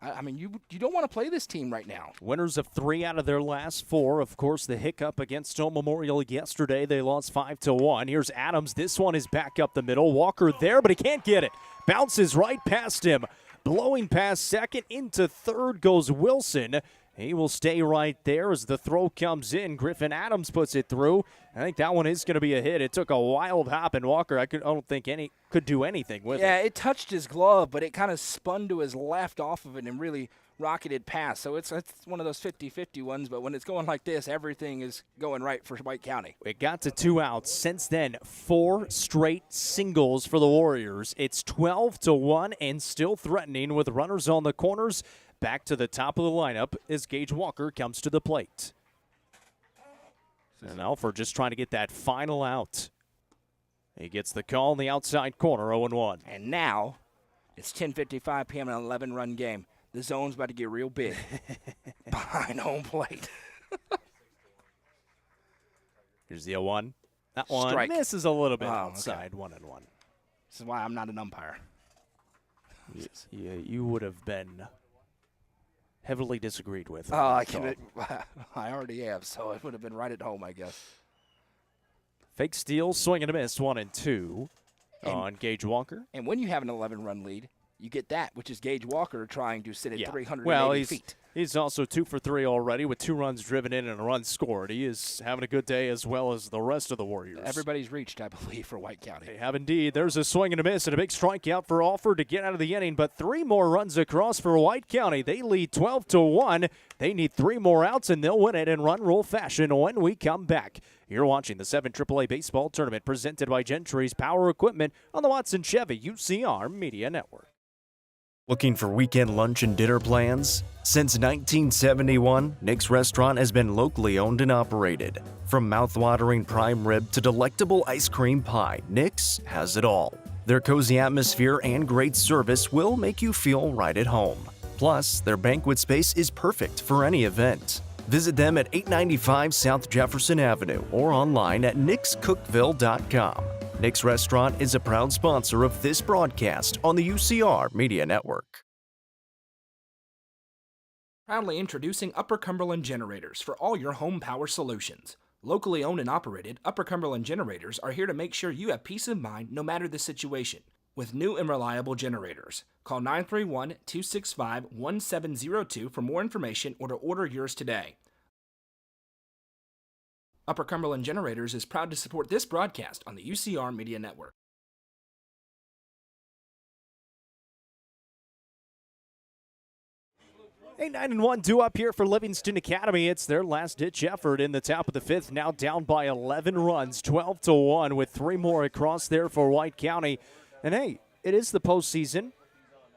I mean, you don't want to play this team right now. Winners of 3 out of their last 4. Of course, the hiccup against Stone Memorial yesterday. They lost 5-1. Here's Adams. This one is back up the middle. Walker there, but he can't get it. Bounces right past him. Blowing past second into third goes Wilson. He will stay right there as the throw comes in. Griffin Adams puts it through. I think that one is going to be a hit. It took a wild hop, and Walker, I don't think any could do anything with it. Yeah, it touched his glove, but it kind of spun to his left off of it and really rocketed past. So it's one of those 50-50 ones, but when it's going like this, everything is going right for White County. It got to 2 outs. Since then, 4 straight singles for the Warriors. It's 12-1 and still threatening with runners on the corners. Back to the top of the lineup as Gage Walker comes to the plate. And Alford just trying to get that final out. He gets the call in the outside corner, 0-1. And now it's 10:55 p.m. an 11-run game. The zone's about to get real big behind home plate. Here's the 0-1. That one Strike. misses a little bit Oh, outside, okay. 1-1. This is why I'm not an umpire. Yeah, you would have been heavily disagreed with. I already have, so it would have been right at home, I guess. Fake steal, swing and a miss, 1-2 on Gage Walker. And when you have an 11-run lead, you get that, which is Gage Walker trying to sit at 380 well, feet. He's also 2 for 3 already with 2 runs driven in and a run scored. He is having a good day as well as the rest of the Warriors. Everybody's reached, I believe, for White County. They have indeed. There's a swing and a miss and a big strikeout for Alford to get out of the inning, but 3 more runs across for White County. They lead 12-1. They need 3 more outs, and they'll win it in run rule fashion when we come back. You're watching the 7 AAA Baseball Tournament presented by Gentry's Power Equipment on the Watson Chevy UCR Media Network. Looking for weekend lunch and dinner plans? Since 1971, Nick's Restaurant has been locally owned and operated. From mouth-watering prime rib to delectable ice cream pie, Nick's has it all. Their cozy atmosphere and great service will make you feel right at home. Plus, their banquet space is perfect for any event. Visit them at 895 South Jefferson Avenue or online at nickscookville.com. Nick's Restaurant is a proud sponsor of this broadcast on the UCR Media Network. Proudly introducing Upper Cumberland Generators for all your home power solutions. Locally owned and operated, Upper Cumberland Generators are here to make sure you have peace of mind no matter the situation. With new and reliable generators. Call 931-265-1702 for more information or to order yours today. Upper Cumberland Generators is proud to support this broadcast on the UCR Media Network. 8-9-1 due up here for Livingston Academy. It's their last-ditch effort in the top of the 5th, now down by 11 runs, 12-1 with 3 more across there for White County. And hey, it is the postseason.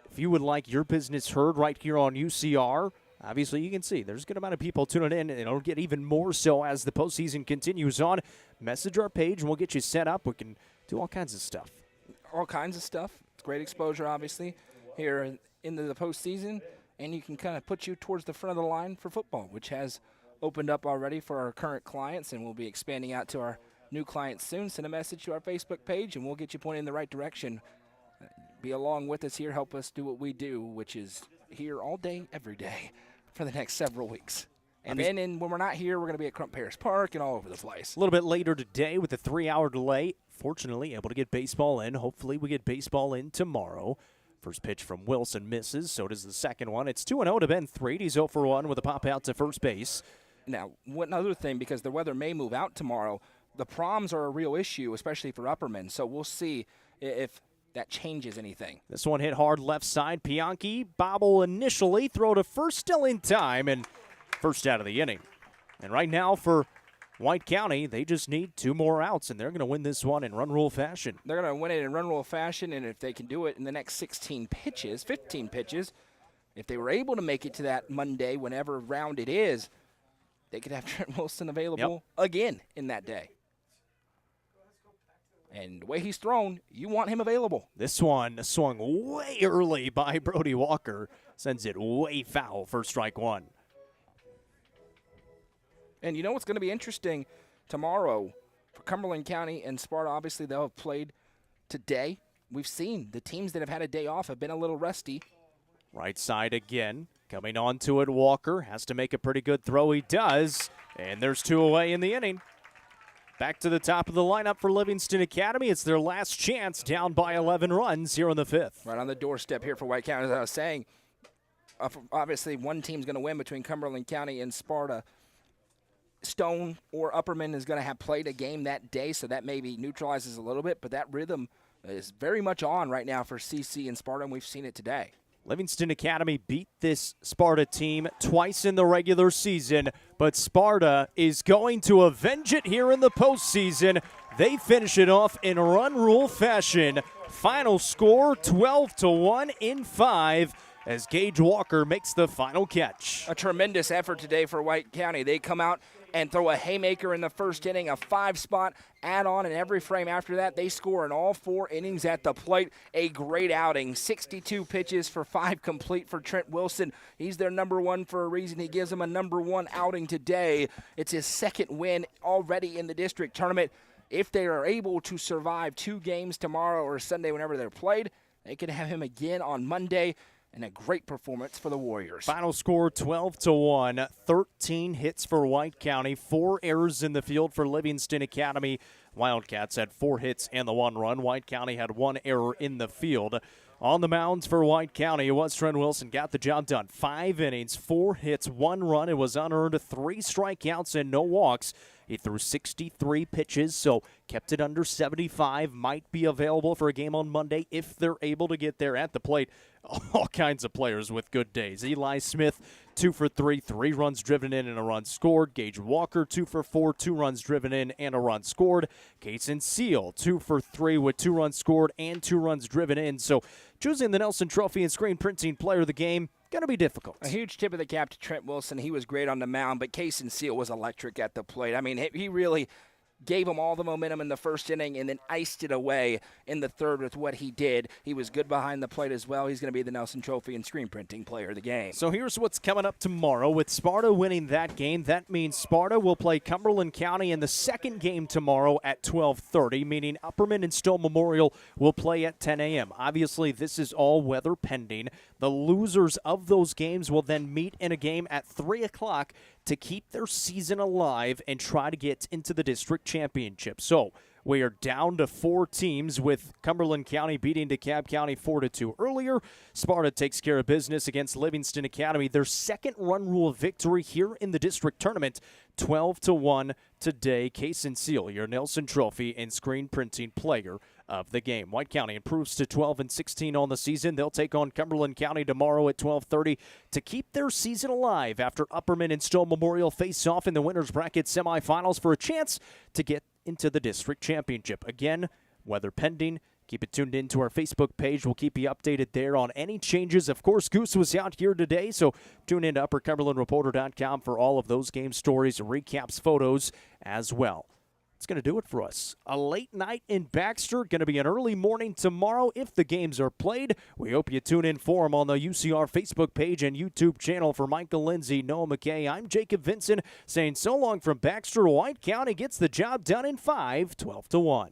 If you would like your business heard right here on UCR, obviously you can see there's a good amount of people tuning in, and it'll get even more so as the postseason continues on. Message our page, and we'll get you set up. We can do all kinds of stuff. All kinds of stuff. It's great exposure, obviously, here into the postseason. And you can kind of put you towards the front of the line for football, which has opened up already for our current clients, and we'll be expanding out to our new clients soon. Send a message to our Facebook page, and we'll get you pointed in the right direction be along with us here, help us do what we do, which is here all day, every day for the next several weeks. And then when we're not here, we're going to be at Crump Paris Park and all over the place. A little bit later today with a 3-hour delay. Fortunately, able to get baseball in. Hopefully we get baseball in tomorrow. First pitch from Wilson misses. So does the second one. It's 2-0 to Ben Threed. He's 0 for 1 with a pop out to first base. Now, one other thing, because the weather may move out tomorrow, the proms are a real issue, especially for Upperman. So we'll see if that changes anything. This one hit hard left side. Pianki bobble initially. Throw to first, still in time, and first out of the inning. And right now for White County, they just need 2 more outs, and they're going to win this one in run rule fashion. They're going to win it in run rule fashion, and if they can do it in the next 15 pitches, if they were able to make it to that Monday, whenever round it is, they could have Trent Wilson available again in that day. And the way he's thrown, you want him available. This one swung way early by Brody Walker. Sends it way foul for strike 1. And you know what's going to be interesting tomorrow for Cumberland County and Sparta? Obviously, they'll have played today. We've seen the teams that have had a day off have been a little rusty. Right side again. Coming on to it, Walker has to make a pretty good throw. He does. And there's 2 away in the inning. Back to the top of the lineup for Livingston Academy. It's their last chance, down by 11 runs here in the 5th. Right on the doorstep here for White County. As I was saying, obviously one team's going to win between Cumberland County and Sparta. Stone or Upperman is going to have played a game that day, so that maybe neutralizes a little bit, but that rhythm is very much on right now for CC and Sparta, and we've seen it today. Livingston Academy beat this Sparta team twice in the regular season, but Sparta is going to avenge it here in the postseason. They finish it off in run rule fashion. Final score 12-1 in 5 as Gage Walker makes the final catch. A tremendous effort today for White County. They come out and throw a haymaker in the first inning, a 5-spot add-on in every frame after that. They score in all 4 innings at the plate. A great outing. 62 pitches for 5 complete for Trent Wilson. He's their number 1 for a reason. He gives them a number 1 outing today. It's his second win already in the district tournament. If they are able to survive 2 games tomorrow or Sunday whenever they're played, they could have him again on Monday. And a great performance for the Warriors. Final score 12-1, 13 hits for White County, 4 errors in the field for Livingston Academy. Wildcats had 4 hits and the 1 run. White County had 1 error in the field. On the mounds for White County, it was Trent Wilson, got the job done. 5 innings, 4 hits, 1 run. It was unearned, 3 strikeouts and no walks. He threw 63 pitches, so kept it under 75. Might be available for a game on Monday if they're able to get there at the plate. All kinds of players with good days. Eli Smith, 2 for 3, 3 runs driven in and a run scored. Gage Walker, 2 for 4, 2 runs driven in and a run scored. Kason Seal, 2 for 3 with 2 runs scored and 2 runs driven in. So choosing the Nelson Trophy and Screen Printing Player of the Game, going to be difficult. A huge tip of the cap to Trent Wilson. He was great on the mound, but Kason Seal was electric at the plate. I mean, he really gave him all the momentum in the first inning and then iced it away in the third with what he did. He was good behind the plate as well. He's going to be the Nelson Trophy and Screen Printing Player of the Game. So here's what's coming up tomorrow. With Sparta winning that game, that means Sparta will play Cumberland County in the second game tomorrow at 12:30, meaning Upperman and Stowe Memorial will play at 10 a.m. Obviously, this is all weather pending. The losers of those games will then meet in a game at 3 o'clock to keep their season alive and try to get into the district championship. So we are down to 4 teams, with Cumberland County beating DeKalb County 4-2 earlier. Sparta takes care of business against Livingston Academy, their second run rule victory here in the district tournament, 12-1 today. Kason Seal, your Nelson Trophy and Screen Printing Player of the Game. White County improves to 12-16 on the season. They'll take on Cumberland County tomorrow at 12:30 to keep their season alive after Upperman and Stowe Memorial face off in the winners bracket semifinals for a chance to get into the district championship. Again, weather pending. Keep it tuned in to our Facebook page. We'll keep you updated there on any changes. Of course, Goose was out here today, so tune in to UpperCumberlandReporter.com for all of those game stories, recaps, photos as well. That's going to do it for us. A late night in Baxter, going to be an early morning tomorrow if the games are played. We hope you tune in for them on the UCR Facebook page and YouTube channel. For Michael Lindsay, Noah McKay, I'm Jacob Vinson saying so long from Baxter. White County gets the job done in 5, 12-1.